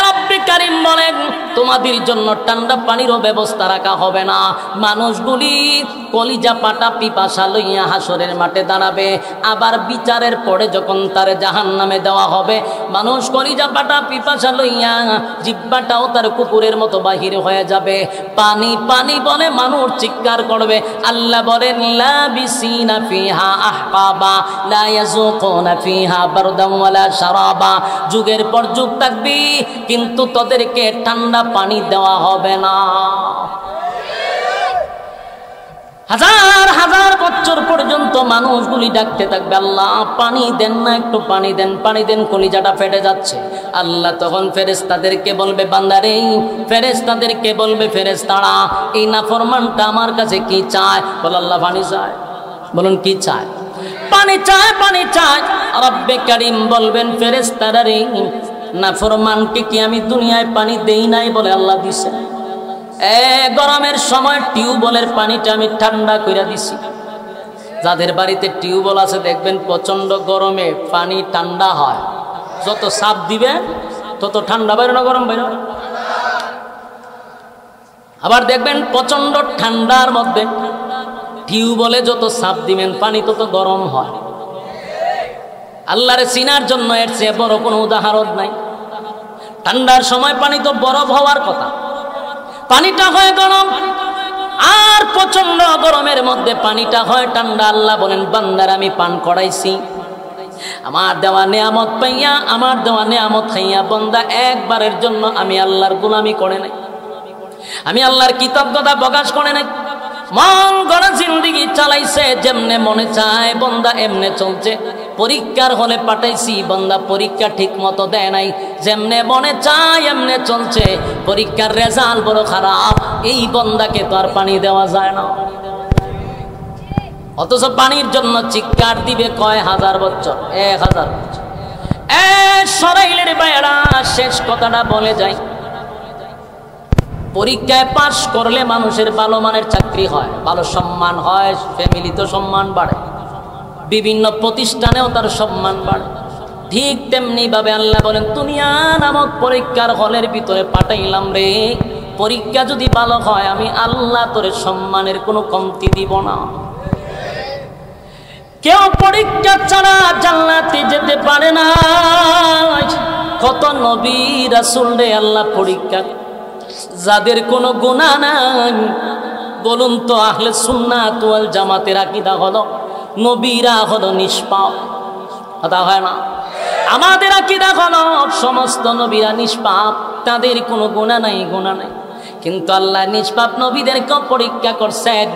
Speaker 1: রব্বে কারীম বলেন তোমাদের জন্য ঠান্ডা পানিরও ব্যবস্থা রাখা হবে না। মানুষগুলি কলিজা পাটা পিপাসা লইয়া হাসরের মাঠে দাঁড়াবে, আবার বিচারের পরে যখন তার জাহান্নামে দেওয়া হবে, মানুষ কলিজা পাটা পিপাসা লইয়া জিহ্বাটাও তার কুকুরের মতো বাহির হয়ে যাবে, পানি পানি বলে মানুষ চিৎকার করবে। আল্লাহ বলেন লাবিসিনা ফিহা আহকাবা লা ইয়াযুকুনা ফিহা বারদান ওয়ালা শারাবা, যুগের পর যুগ থাকবি কিন্তু তোদেরকে ঠান্ডা পানি দেওয়া হবে না। হাজার হাজার বছর পর্যন্ত মানুষগুলি ডাকতে থাকবে, আল্লাহ পানি দেন না, একটু পানি দেন, পানি দেন, কলিজাটা ফেটে যাচ্ছে। আল্লাহ তখন ফেরেশতাদেরকে বলবে, বান্দারে, ফেরেশতাদেরকে বলবে, ফেরেশতারা এই নাফরমানটা আমার কাছে কি চায়? বল আল্লাহ পানি চায়। বলুন কি চায়? পানি চায়, পানি চায়। রব্বে কারীম বলবেন ফেরেশতারা রে, নাফরমানকে কি আমি দুনিয়ায় পানি দেই নাই? বলে আল্লাহ দিছে। গরমের সময় টিউবওয়েলের পানিটা আমি ঠান্ডা করে দিছি। যাদের বাড়িতে টিউবওয়েল আছে দেখবেন প্রচন্ড গরমে পানি ঠান্ডা হয়, যত চাপ দিবে তত ঠান্ডা বেরো না গরম বেরো। আবার দেখবেন প্রচন্ড ঠান্ডার মধ্যে টিউবওয়েলে যত চাপ দিবেন পানি তত গরম হয়। আল্লাহরে চিনার জন্য এর চেয়ে বড় কোনো উদাহরণ নাই। ঠান্ডার সময় পানি তো বরফ হওয়ার কথা, পানিটা হয় গরম, আর প্রচন্ড গরমের মধ্যে পানিটা হয় ঠান্ডা। আল্লাহ বলেন বান্দার আমি পান করাইছি, আমার দেওয়া নেয়ামত পাইয়া, আমার দেওয়া নেয়ামত খাইয়া বান্দা একবারের জন্য আমি আল্লাহর গোলামি করে নাই, আমি আল্লাহর কৃতজ্ঞতা প্রকাশ করে নাই। মন গড়া জিন্দেগি চালাইছে, যেমনে মনে চায় বান্দা এমনে চলছে। পরীক্ষার হলে পাঠাইছি, বান্দা পরীক্ষা ঠিক মতো দেয় নাই, যেমনে মনে চায় এমনে চলছে। পরীক্ষার রেজাল্ট বড় খারাপ, এই বান্দাকে তো আর পানি দেওয়া যায় না। অথচ পানির জন্য চিৎকার দিবে কয় হাজার বছর, 1000 বছর। সরাইলের বাইরা শেষ কথাটা বলে যায়, পরীক্ষায় পাশ করলে মানুষের ভালো মানের চাকরি হয়, ভালো সম্মান হয়, ফ্যামিলিতে সম্মান বাড়ে, বিভিন্ন প্রতিষ্ঠানেও তার সম্মান বাড়ে। ঠিক তেমনি ভাবে আল্লাহ বলেন দুনিয়া নামক পরীক্ষার হলের ভিতরে পাঠাইলাম রে, পরীক্ষা যদি ভালো হয় আমি আল্লাহ তোর সম্মানের কোনো কমতি দিব না। কেউ পরীক্ষা ছাড়া জান্নাতে যেতে পারে না। কত নবী রাসূল রে আল্লাহ পরীক্ষা, যাদের কোনো গুনাহ নাই। বলুন তো আহলে সুন্নাত ওয়াল জামাতের আকীদা হলো নবীরা হলো নিষ্পাপ, কথা হয় না? আমাদের আকীদা হলো সমস্ত নবীরা নিষ্পাপ, তাদের কোনো গুনাহ নাই, গুনাহ নাই। কিন্তু আল্লাহ নিষ্পাপ নবীদেরকে পরীক্ষা করছেন।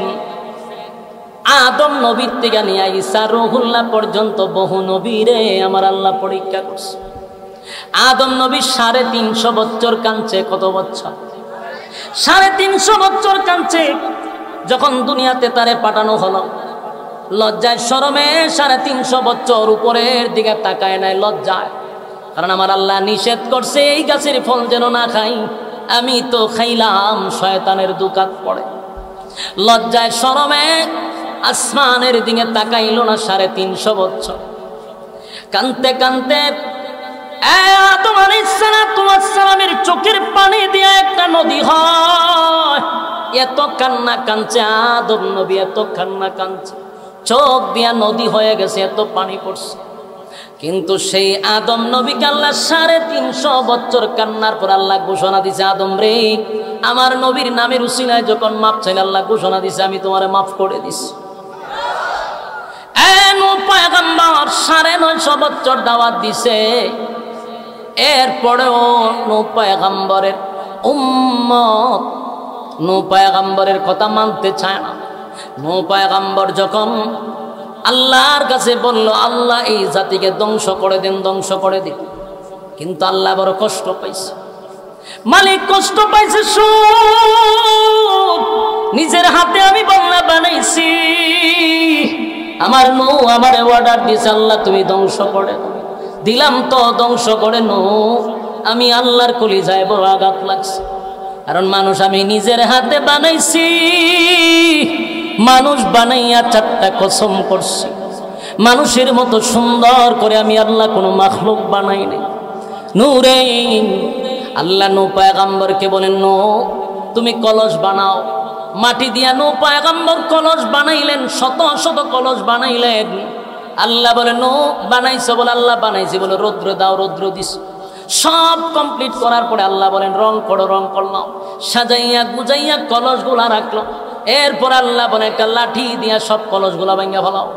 Speaker 1: আদম নবীর থেকে নিয়ে ঈসা রুহুল্লাহ পর্যন্ত বহু নবীরে আমার আল্লাহ পরীক্ষা করছে। আদম নবী 350 বছর কাঁদছে। কত বছর? 350 বছর কাঁদছে। যখন দুনিয়াতে তারে পাঠানো হলো, লজ্জায় শরমে 350 বছর উপরের দিকে তাকায় নাই, লজ্জায়। কারণ আমার আল্লাহ নিষেধ করছে এই গাছের ফল যেন না খাই, আমি তো খাইলাম, শয়তানের দুকাত পড়ে। লজ্জায় শরমে আসমানের দিকে তাকাইল না 350 বছর। কানতে কানতে আদম আলাইহিস সালামের চোখের পানি দিয়ে একটা নদী হয়। এত কান্না কাঁদছে আদম নবী, এত কান্না কাঁদছে, চোখ দিয়া নদী হয়ে গেছে, এত পানি পড়ছে। কিন্তু সেই আদম নবীকে আল্লাহ 350 বছর কান্নার পর আল্লাহ ঘোষণা দিছে, আদম রে, আমার নবীর নামের উসিলায় যখন মাপ চাইলে আল্লাহ ঘোষণা দিছে আমি তোমারে মাফ করে দিছি। নূহ পয়গম্বর 950 বছর দাওয়াত দিছে, এরপরেও নূহ পয়গম্বরের উম্মত নূহ পয়গম্বরের কথা মানতে চায় না। নূহ পয়গম্বর যখন আল্লাহর কাছে বলল, আল্লাহ এই জাতিকে ধ্বংস করে দেন, ধ্বংস করে দিন, কিন্তু আল্লাহ বড় কষ্ট পাইছে, মালিক কষ্ট পাইছে। নিজের হাতে আমি বাংলা বানাইছি, আমার নূহ আমার অর্ডার দিয়েছে, আল্লাহ তুমি ধ্বংস করে দিলাম, তো ধ্বংস করে নূহ আমি আল্লাহর কলিজায় বড় আঘাত লাগছে, কারণ মানুষ আমি নিজের হাতে বানাইছি, মানুষ বানাইয়া 4টা কসম করছি, মানুষের মতো সুন্দর করে আমি আল্লাহ কোনো মাখলুক বানাই নাই। নূরে আল্লাহ নূহ পয়গম্বরকে বলেন, নূহ তুমি কলস বানাও, মাটি দিয়া নূহ পয়গম্বর কলস বানাইলেন, শত শত কলস বানাইলেন। আল্লাহ বলে, নূহ বানাইছো? বলে আল্লাহ বানাইছি। বলে রৌদ্র দাও, রৌদ্র দিস। সব কমপ্লিট করার পরে আল্লাহ বলেন রং করো, রং করলাম, সাজাইয়া গুজাইয়া কলসগুলা রাখলাম। এরপর আল্লাহ বলে একটা লাঠি দিয়া সব কলসগুলা ভেঙে ফেলাও।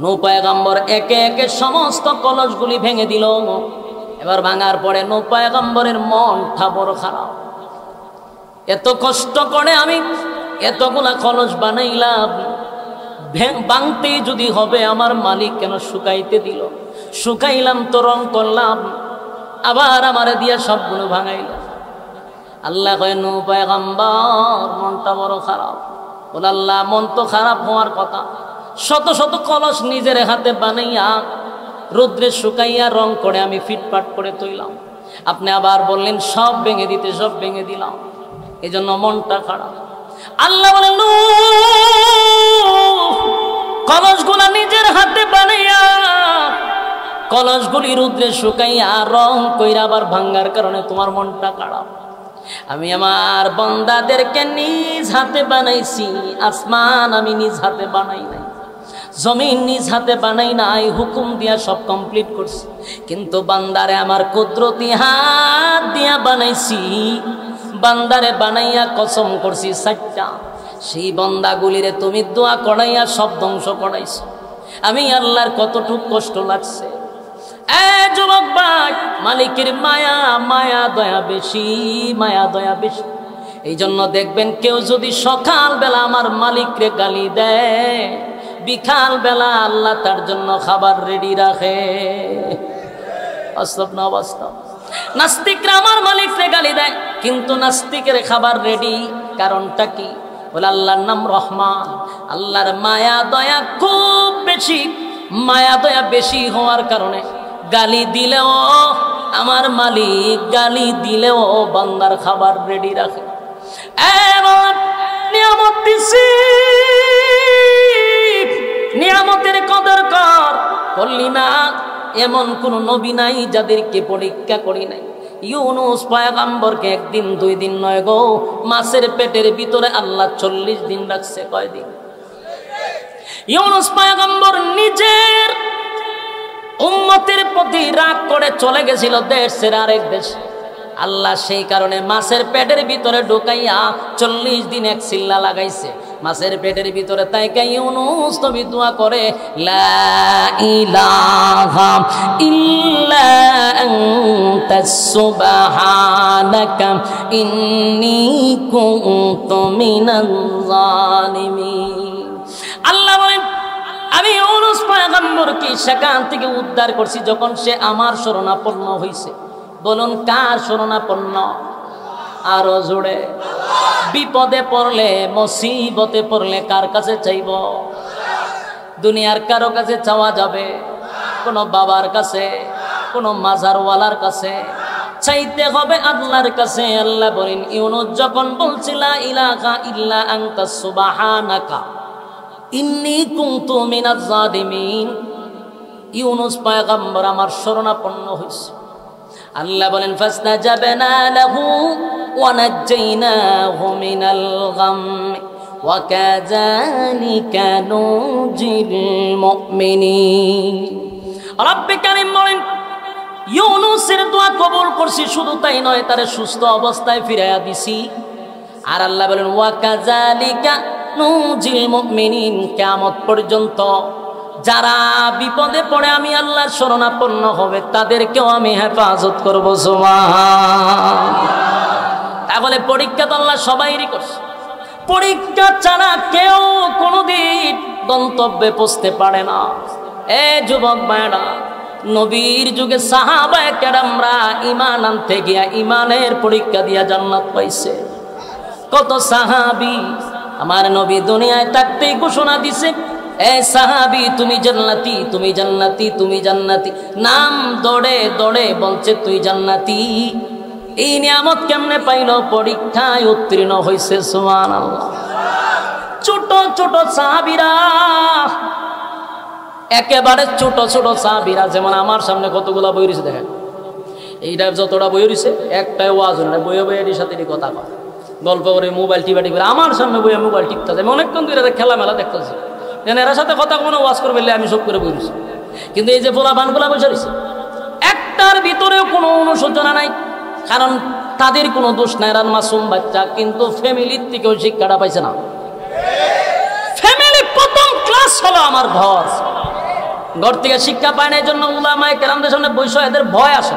Speaker 1: নূহ পয়গম্বর একে একে সমস্ত কলসগুলি ভেঙে দিল। এবার ভাঙার পরে নূহ পয়গম্বরের মনটা বড় খারাপ, এত কষ্ট করে আমি এতগুলা কলস বানাইলাম, ভাঙতে যদি হবে আমার মালিক কেন শুকাইতে দিল? শুকাইলাম তো, রং করলাম, আবার আমারে দিয়া সবগুলো ভাঙাইল। আল্লাহ কয়, নূহ পয়গম্বর মনটা বড় খারাপ। বলে আল্লাহ মন তো খারাপ হওয়ার কথা, শত শত কলস নিজের হাতে বানাইয়া রৌদ্রে শুকাইয়া রং করে আমি ফিটফাট করে তৈলাম, আপনি আবার বললেন সব ভেঙে দিতে, সব ভেঙে দিলাম, এই জন্য মনটা খারাপ। আল্লাহ বলেন, কলসগুলা নিজের হাতে বানাইয়া কলসগুলি রৌদ্রে শুকাইয়া রং কইরা আবার ভাঙ্গার কারণে তোমার মনটা খারাপ। আমি আমার বান্দাদেরকে নিজ হাতে বানাইছি, আসমান আমি নিজ হাতে বানাই নাই, জমিন নিজ হাতে বানাই নাই, হুকুম দিয়া সব কমপ্লিট করছি, কিন্তু বান্দারে আমার কুদরতি হাত দিয়া বানাইছি। বান্দারে বানাইয়া কসম করছি 4টা, সেই বান্দাগুলিরে তুমি দোয়া করাইয়া সব ধ্বংস করাইছো। আমি আল্লাহর কতটুক কষ্ট লাগছে। যুবক ভাই, মালিকের মায়া, মায়া দয়া বেশি, মায়া দয়া বেশি। এই জন্য দেখবেন কেউ যদি সকাল বেলা আমার মালিকরে গালি দেয়, বিকাল বেলা আল্লাহ তার জন্য খাবার রেডি রাখে। বাস্তব না বাস্তব? নাস্তিকরা আমার মালিকরে গালি দেয়, কিন্তু নাস্তিকের খাবার রেডি। কারণটা কি? বলে আল্লাহর নাম রহমান, আল্লাহর মায়া দয়া খুব বেশি। মায়া দয়া বেশি হওয়ার কারণে গালি দিলেও আমার মালিক, গালি দিলেও বান্দার খাবার রেডি রাখে। নিয়ামত দিছি, নিয়ামতের কদর কর। করলি না? এমন কোন নবী নাই যাদেরকে পরীক্ষা করি নাই। ইউনুস পয়গম্বরকে 1 দিন 2 দিন নয় গো, মাছের পেটের ভিতরে আল্লাহ 40 দিন রাখছে। কয় দিন? ইউনুস পয়গম্বর নিজের উম্মতের প্রতি রাগ করে চলে গেছিল দেশ ছেড়ে আরেক দেশ। আল্লাহ সেই কারণে মাছের পেটের ভিতরে ঢুকাইয়া 40 দিন এক চিল্লা লাগাইছে মাছের পেটের ভিতরে। তাই কে ইউনুস নবী দোয়া করে, লা ইলাহা ইল্লা আনতা সুবহানাকা ইন্নী কুনতু মিনাল জালিমিন। আল্লাহ বলেন, আমি ইউনুস পয়গম্বরকে সেখান থেকে উদ্ধার করছি যখন সে আমার শরণাপন্ন হয়েছে। বলুন কার শরণাপন্ন? আরো জোরে। বিপদে পড়লে, মুসিবতে পড়লে কার কাছে চাইব? দুনিয়ার কারো কাছে চাওয়া যাবে? কোনো বাবার কাছে, কোনো মাজারওয়ালার কাছে? চাইতে হবে আল্লাহর কাছে। আল্লাহ বলেন, ইউনুস যখন বলছিল লা ইলাহা ইল্লা আনতা সুবহানাকা ইন্নী কুনতু মিনাজ জালিমিন, ইউনুস পয়গম্বর আমার শরণাপন্ন হইছে। আল্লাহ বলেন, ফাসতাজাবনা লাহু ওয়া নাজ্জাইনাহু মিনাল গাম্মি ওয়া কাযালিকা নুজিল মুমিনিন। রব্বে কারীম বলেন ইউনূসের দোয়া কবুল করছি, শুধু তাই নয় তারে সুস্থ অবস্থায় ফিরাইয়া দিছি। আর আল্লাহ বলেন ওয়া কাযালিকা নুজিল মুমিনিন, কিয়ামত পর্যন্ত যারা বিপদে পড়ে আমি আল্লাহর শরণাপন্ন হবে তাদেরকেও আমি হেফাজত করব। সুবহান। তাহলে পরীক্ষা তো আল্লাহ সবাইরই করছে, পরীক্ষা ছাড়া কেউ কোনোদিন গন্তব্যে পৌঁছতে পারে না। এ যুবক ভাইরা, নবীর যুগে সাহাবায়ে কেরামরা ঈমান আনতে গিয়া ঈমানের পরীক্ষা দিয়া জান্নাত পাইছে। কত সাহাবী আমার নবী দুনিয়ায় থাকতেই ঘোষণা দিছে, এ সাহাবী তুমি জান্নাতি, তুমি জান্নাতি, তুমি জান্নাতি, নাম দৌড়ে দৌড়ে বলছে তুই জান্নাতি। এই নিয়ামত কেমনে পাইল? পরীক্ষায় উত্তীর্ণ হয়েছে। সুবহানাল্লাহ। ছোট ছোট সাহাবীরা, একেবারে ছোট ছোট সাহাবীরা, যেমন আমার সামনে কতগুলা বই রয়েছে দেখেন, এইটার যতটা বই রয়েছে একটাই ওয়াজ না, বইয়ে বইয়ে এর সাথে কথা কয়, গল্প করে মোবাইল টিপা টিপে আমার সামনে বইয়ে মোবাইল টিপতে যায়। অনেকক্ষণ ধরে খেলা মেলা দেখতেছি, এরা সাথে কথা কোনো ওয়াজ করবে আমি সব করে বই রয়েছি। কিন্তু এই যে পোলা বানগুলা বসে রয়েছে, একটার ভিতরেও কোনো অনুশোচনা নাই, কারণ তাদের কোনো দোষ নাই, এরা মাসুম বাচ্চা। কিন্তু ফ্যামিলির থেকেও শিক্ষাটা পাইছে না। ফ্যামিলি প্রথম ক্লাস হলো আমার ঘর, ঘর থেকে শিক্ষা পায় না। এই জন্য উলামায়ে কেরামদের সামনে বৈশা এদের ভয় আসে।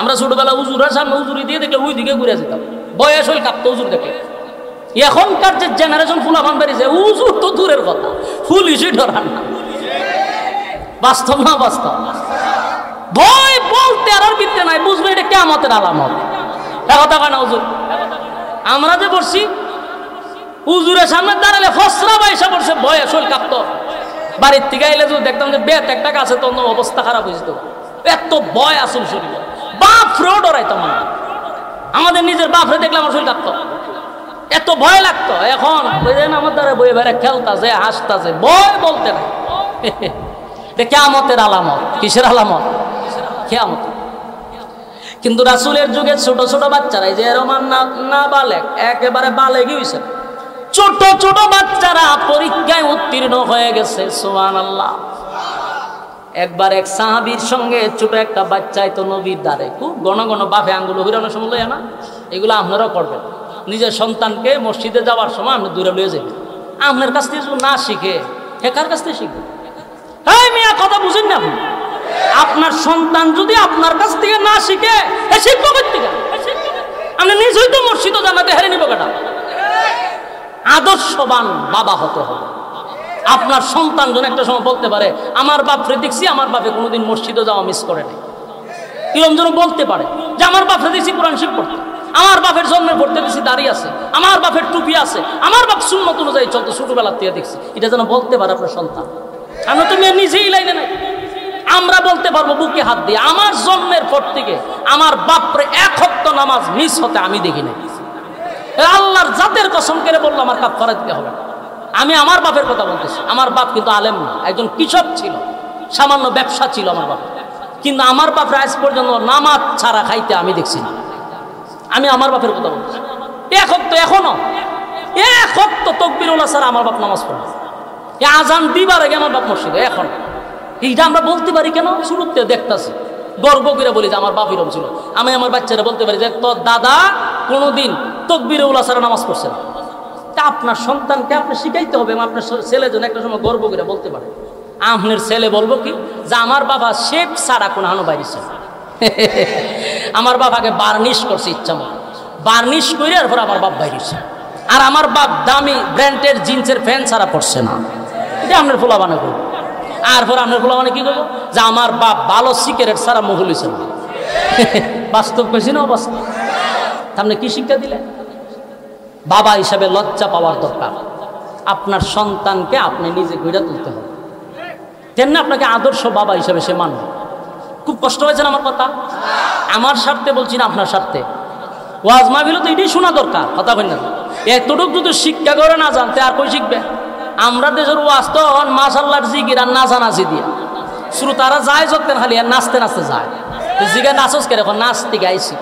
Speaker 1: আমরা ছোটবেলা হুজুরের সামনে হুজুরি দিয়ে দেখলে ওই দিকে ঘুরে যেতাম, বয়স হইল কাঁপতো হুজুর দেখলে। এখনকার যে জেনারেশন ফুলাফান বেরিয়েছে, হুজুর তো দূরের কথা, পুলিশই ডরান না। বাস্তব না বাস্তব? ভয় বলতে আর বিদ্যে নাই, বুঝবে এটা কিয়ামতের আলামত। কথা কয় না হুজুর? আমরা যে বসছি হুজুরের সামনে দাঁড়ালে ফসরা বাইসা পড়ছে, ভয়ে শরীর কাঁপতো। বাড়ির থেকে এলে যদি দেখতাম যে বেত একটা গাছে, তো অবস্থা খারাপ হয়েছিল। এত ভয় আসল শরীরে, বাপ ফ্রেও ডরাইতাম না। আমাদের নিজের বাপরে দেখলে আমার শরীর কাঁপতো, এত ভয় লাগতো। এখন আমার দ্বারা বইয়ে বেড়ে খেলতাছে, হাসতাছে, ভয় বলতে নাই। কিয়ামতের আলামত। কিসের আলামত? কিয়ামত। কিন্তু রাসূলের যুগে ছোট ছোট বাচ্চারা, এই যে রোমান না বালেক, একেবারে বালেগই হইছে, ছোট ছোট বাচ্চারা পরীক্ষায় উত্তীর্ণ হয়ে গেছে। সুবহানাল্লাহ। একবার এক সাহাবীর সঙ্গে ছোট একটা বাচ্চাই তো নবীর দ্বারে খুব ঘন ঘন বাপে আঙ্গুল হিরানোর সময় লয় না, এগুলো আপনারাও করবেন। নিজের সন্তানকে মসজিদে যাওয়ার সময় আপনি দূরে লয়ে যাবেন। আপনার কাছ থেকে যদি না শিখে, কার কাছ থেকে শিখবে? এই মিয়া, কথা বুঝেন না আপনি? আপনার সন্তান যদি আপনার কাছ থেকে না শিখে, শিখবো কোথা থেকে? আপনি নিজেই তো মসজিদে জানাতে হেরে নিব কেটা? আদর্শবান বাবা হতে হবে। আপনার সন্তান যেন একটা সময় বলতে পারে, আমার বাপরে দেখছি, আমার বাপে কোনোদিন মসজিদে যাওয়া মিস করে নাই। এরকম যেন বলতে পারে যে আমার বাপরে দেখছি কোরআন শিখ পড়তে, আমার বাপের জন্মের পড়তে দেখছি দাড়ি আছে, আমার বাপের টুপি আছে, আমার বাপ সুন্নত অনুযায়ী চলতে ছোটবেলার থেকে দেখছি। এটা যেন বলতে পারে আপনার সন্তান। আমরা তো নিজেই লাইনে নাই, আমরা বলতে পারবো বুকে হাত দিয়ে, আমার জন্মের পর থেকে আমার বাপরে এক ওয়াক্ত নামাজ মিস হতে আমি দেখি নাই। আল্লাহর জাতের কসম করে বললো আমার কাফারা দিতে হবে। আমি আমার বাপের কথা বলতেছি। আমার বাপ কিন্তু আলেম না, একজন কৃষক ছিল, সামান্য ব্যবসা ছিল আমার বাপ। কিন্তু আমার বাপের আজ পর্যন্ত নামাজ ছাড়া খাইতে আমি দেখছি না। আমি আমার বাপের কথা বলতেছি। এক ওয়াক্ত, এখনো এক ওয়াক্ত তাকবীরুল্লাহ ছাড়া আমার বাপ নামাজ পড়ে। আজান দিবার আগে আমার বাপ মসজিদে। এখন এইটা আমরা বলতে পারি কেন? শুরুতে দেখতেছি, গর্ব করে বলি যে আমার বাপ এরকম ছিল। আমি আমার বাচ্চারা বলতে পারি যে তোর দাদা কোনোদিন তাকবীরুল্লাহ ছাড়া নামাজ পড়ছে না। তা আপনার সন্তানকে আপনি শিখাইতে হবে। আপনার ছেলে যেন একটা সময় গর্ব করে বলতে পারে। আপনার ছেলে বলবো কি যে আমার বাবা শেপ ছাড়া কোনো হানো বাইরেছে, আমার বাবাকে বার্নিশ করছে ইচ্ছা মতো, বার্নিশ করে এরপর আমার বাপ বাইরেছে। আর আমার বাপ দামি ব্র্যান্ডের জিন্সের প্যান্ট ছাড়া পড়ছে না। এটা আপনার ফোলা বানা করবো। আর পর আপনার ফোলা মানে কি করবো যে আমার বাপ ভালো সিগারেট ছাড়া মহুল হয়েছে না। বাস্তব কেছি না অবস্থা। আপনি কি শিক্ষা দিলেন? বাবা হিসাবে লজ্জা পাওয়ার দরকার। আপনার সন্তানকে আপনি নিজে গড়ে তুলতে হবে, তেমনি আপনাকে আদর্শ বাবা হিসাবে সে মানবে। খুব কষ্ট হয়েছে আমার কথা? আমার স্বার্থে বলছি না, আপনার স্বার্থে। ওয়াজ মাহফিল তো এটাই শোনা দরকার, কথা বলেন না। এতটুকু যদি শিক্ষা করে না জানতে আর কই শিখবে? আমরা দেশের ওয়াজ তো মাশাআল্লাহর জিকির আর নাচানাচি দিয়ে শ্রোতারা যায় যতেন খালি আর নাচতে নাচতে যায়। তো জিগা নাচস কে? এখন নাচতে গাইছি,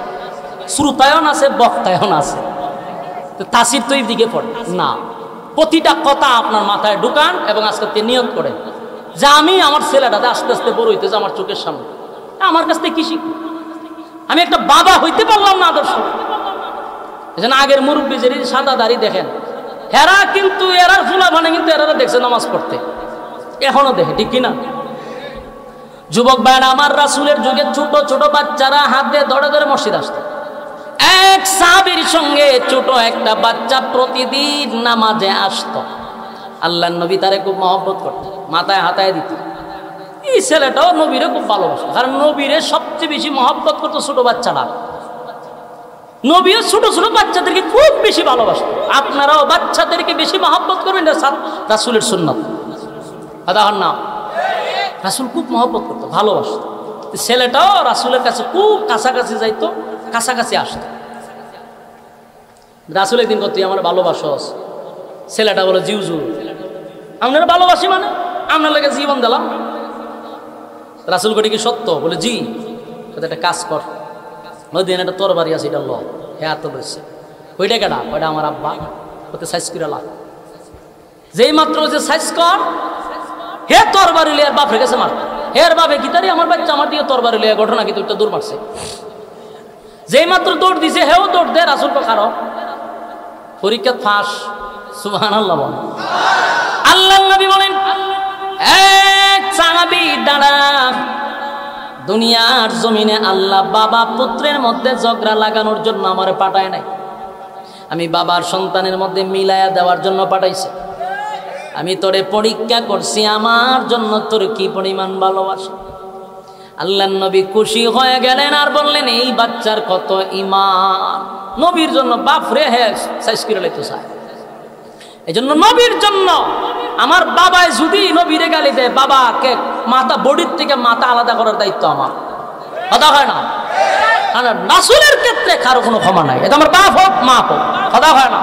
Speaker 1: শ্রোতায়ও নাচে, বক্তায়ও নাচে। তো তাসির তো এই দিকে পড়ে না। প্রতিটা কথা আপনার মাথায় ঢুকান এবং আজকে নিয়ত করেন যে আমি আমার ছেলেটাতে আস্তে আস্তে বড় হইতেছে আমার চোখের সামনে, আমার কাছ থেকে কি শিখবো? আমি একটা বাবা হইতে পারলাম না আদর্শ। এজন্য আগের মুরব্বী যে সাদা দাড়ি দেখেন, হেরা কিন্তু এরার ফুলা মানে কিন্তু এরা দেখছে নামাজ পড়তে, এখনো দেখে, ঠিক কিনা? যুবক ভাইরা আমার, রাসূলের যুগে ছোট ছোট বাচ্চারা হাত দিয়ে ধরে ধরে মসজিদ আসতো। এক সাহাবীর সঙ্গে ছোট একটা বাচ্চা প্রতিদিন নামাজে আসতো। আল্লাহর নবী তারে খুব মহব্বত করত, মাথায় হাতায় দিত। এই ছেলেটাও নবীরে খুব ভালোবাসত, কারণ নবীরে সবচেয়ে বেশি মহব্বত করতো ছোট বাচ্চারা। নবীও ছোট ছোট বাচ্চাদেরকে খুব বেশি ভালোবাসত। আপনারাও বাচ্চাদেরকে বেশি মহব্বত করবেন, রাসূলের সুন্নাত। আদাহর নাম রাসূল খুব মহব্বত করতো, ভালোবাসত। ছেলেটাও রাসূলের কাছে খুব কাছাকাছি যাইতো, কাছাকাছি আসতো। রাসূল একদিন কত, তুই আমার ভালোবাসস? ছেলেটা বলে, জিউজু আপনারা ভালোবাসি মানে আপনার লাগে জীবন দিলাম। রাসূল কটি কি সত্য? বলে জি। একটা কাজ কর, দিন একটা তরবারি আছে, এটা ল। হ্যাঁ তো বলছে, ওইটা কেডা? ওইটা আমার আব্বা, ওতে সাইজ করে লাগ। যেই মাত্র যে সাইজ কর, হে তরবারি লিয়ার বাপ রেখেছে মার। হের বাপে কি তারি আমার বাচ্চা আমার দিকে তরবারি লিয়া, ঘটনা কি তুইটা দৌড় মারছে। যেই মাত্র দৌড় দিছে, হেও দৌড় দে। রাসূল তো খারো পরীক্ষা ফাঁস। সুবহানাল্লাহ বলেন। আল্লাহর নবী বলেন, এক সাহাবী দাঁড়া, দুনিয়ার জমিনে আল্লাহ বাবা পুত্রের মধ্যে ঝগড়া লাগানোর জন্য আমারে পাঠায় নাই, আমি বাবার সন্তানের মধ্যে মিলায়া দেওয়ার জন্য পাঠাইছে। আমি তোরে পরীক্ষা করছি, আমার জন্য তোর কি পরিমাণ ভালোবাসা। আল্লাহর নবী খুশি হয়ে গেলেন আর বললেন, এই বাচ্চার কত ঈমান। নবীর জন্য বাপ রে হ্যাঁ সাইজ করে লাইতে চায়। এই জন্য নবীর জন্য আমার বাবায় যদি নবীরে গালি দেয়, বাবাকে মাথা, বডির থেকে মাথা আলাদা করার দায়িত্ব আমার। কথা হয় না? রাসূলের ক্ষেত্রে কারো কোনো ক্ষমা নাই। এটা আমার বাপ হোক মা হোক, কথা হয় না?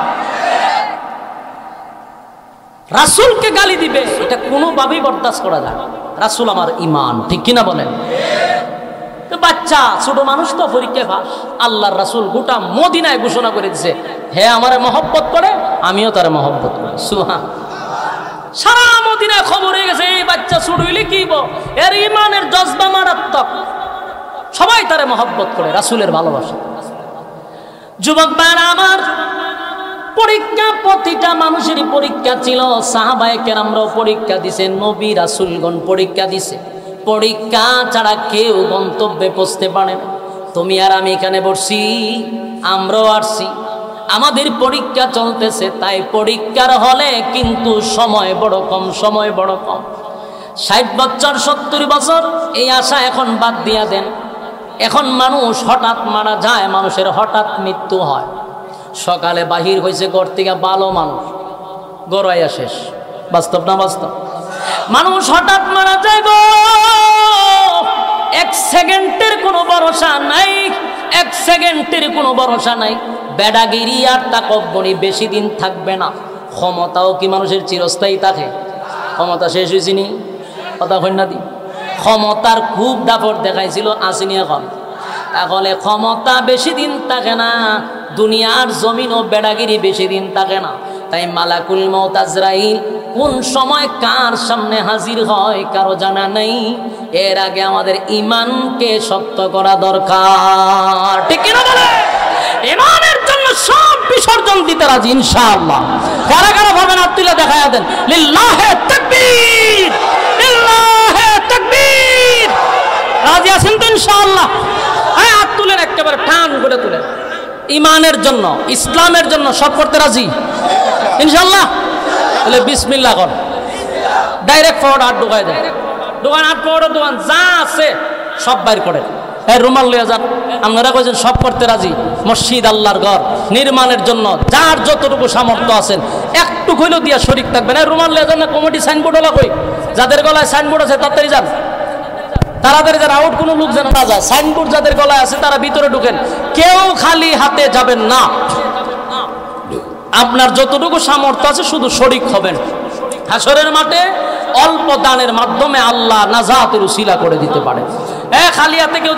Speaker 1: রাসূলকে গালি দিবে, এটা কোনোভাবেই বরদাস্ত করা যায়। রাসূল আমার ঈমান, ঠিক কিনা বলেন? তো বাচ্চা ছোট মানুষ তো পরীক্ষায় ফাঁস। আল্লাহর রাসূল গোটা মদিনায় ঘোষণা করে দিছে, হে আমারে মহব্বত করে, আমিও তারে মহব্বত করি। সুবহান। সারা মদিনায় খবর হয়ে গেছে, এই বাচ্চা ছোট হইলে কি এর ঈমানের জজবা মারাত্মক। সবাই তারে মহব্বত করে, রাসূলের ভালোবাসা। যুবক ভাইরা আমার, পরীক্ষা প্রতিটা মানুষেরই পরীক্ষা ছিল। সাহাবায়ে কেরামরাও পরীক্ষা দিছে, নবী রাসূলগণ পরীক্ষা দিছে। পরীক্ষা ছাড়া কেউ গন্তব্যে পৌঁছতে পারে না। তুমি আর আমি এখানে বসছি, আমরাও আসছি, আমাদের পরীক্ষা চলতেছে। তাই পরীক্ষার হলে কিন্তু সময় বড় কম, সময় বড় কম। 60 বছর 70 বছর এই আশা এখন বাদ দিয়া দেন। এখন মানুষ হঠাৎ মারা যায়, মানুষের হঠাৎ মৃত্যু হয়। সকালে বাহির হয়েছে ঘর থেকে ভালো মানুষ, গড়াইয়া শেষ। বাস্তব না বাস্তব? মানুষ হঠাৎ মারা যায় গো, 1 সেকেন্ডের কোনো ভরসা নাই, 1 সেকেন্ডের কোনো ভরসা নাই। বেড়াগিরি আর তাকব্বরি বেশি দিন থাকবে না। ক্ষমতাও কি মানুষের চিরস্থায়ী থাকে? ক্ষমতা শেষ হয়েছে নি? কথা কন্যা দি, ক্ষমতার খুব দাপট দেখাইছিল, আসেনি এখন। তাহলে ক্ষমতা বেশি দিন থাকে না, দুনিয়ার জমিন ও বেড়াগিরি বেশি দিন থাকে না। তাই মালাকুল মউত আজরাইল কোন সময় কার সামনে হাজির হয় কারো জানা নেই। এর আগে আমাদের ঈমানকে শক্ত করা দরকার, ঠিক কিনা বলে? ঈমানের জন্য সব বিসর্জন দিতে রাজি ইনশাআল্লাহ। কারা কারা ভাবেন হাত তুলে দেখায়া দেন। লিল্লাহে তাকবীর, লিল্লাহে তাকবীর। রাজি আছেন তো ইনশাআল্লাহ? হ্যাঁ, হাত তুলেন, একেবারে টান করে তুলেন। ঈমানের জন্য, ইসলামের জন্য সব করতে রাজি ইনশাআল্লাহ? তাহলে বিসমিল্লাহ কর, ডাইরেক্ট ফরওয়ার্ড হাত ঢুকায় দেন। দোকান হাত ফরওয়ার্ড, দোকান যা আছে সব বাইর করেন। এই রুমাল লইয়া যান। আপনারা কইছেন সব করতে রাজি। মসজিদ আল্লাহর ঘর নির্মাণের জন্য যার যতটুকু সামর্থ্য আছেন একটু হইলেও দিয়া শরীক থাকবেন। এই রুমাল লইয়া যান না, কমিটি সাইনবোর্ড হলা কই, যাদের গলায় সাইনবোর্ড আছে তাড়াতাড়ি যান, তাড়াতাড়ি যান। আউট কোনো লোক যেন না যায়। সাইনবোর্ড যাদের গলায় আছে তারা ভিতরে ঢুকেন, কেউ খালি হাতে যাবেন না। আপনার যতটুকু সামর্থ্য আছে শুধু শরীক হবেন। হাসরের মাঠে অল্প দানের মাধ্যমে আল্লাহ নাজাতের উসিলা করে দিতে পারে। খালি হাতে কেউ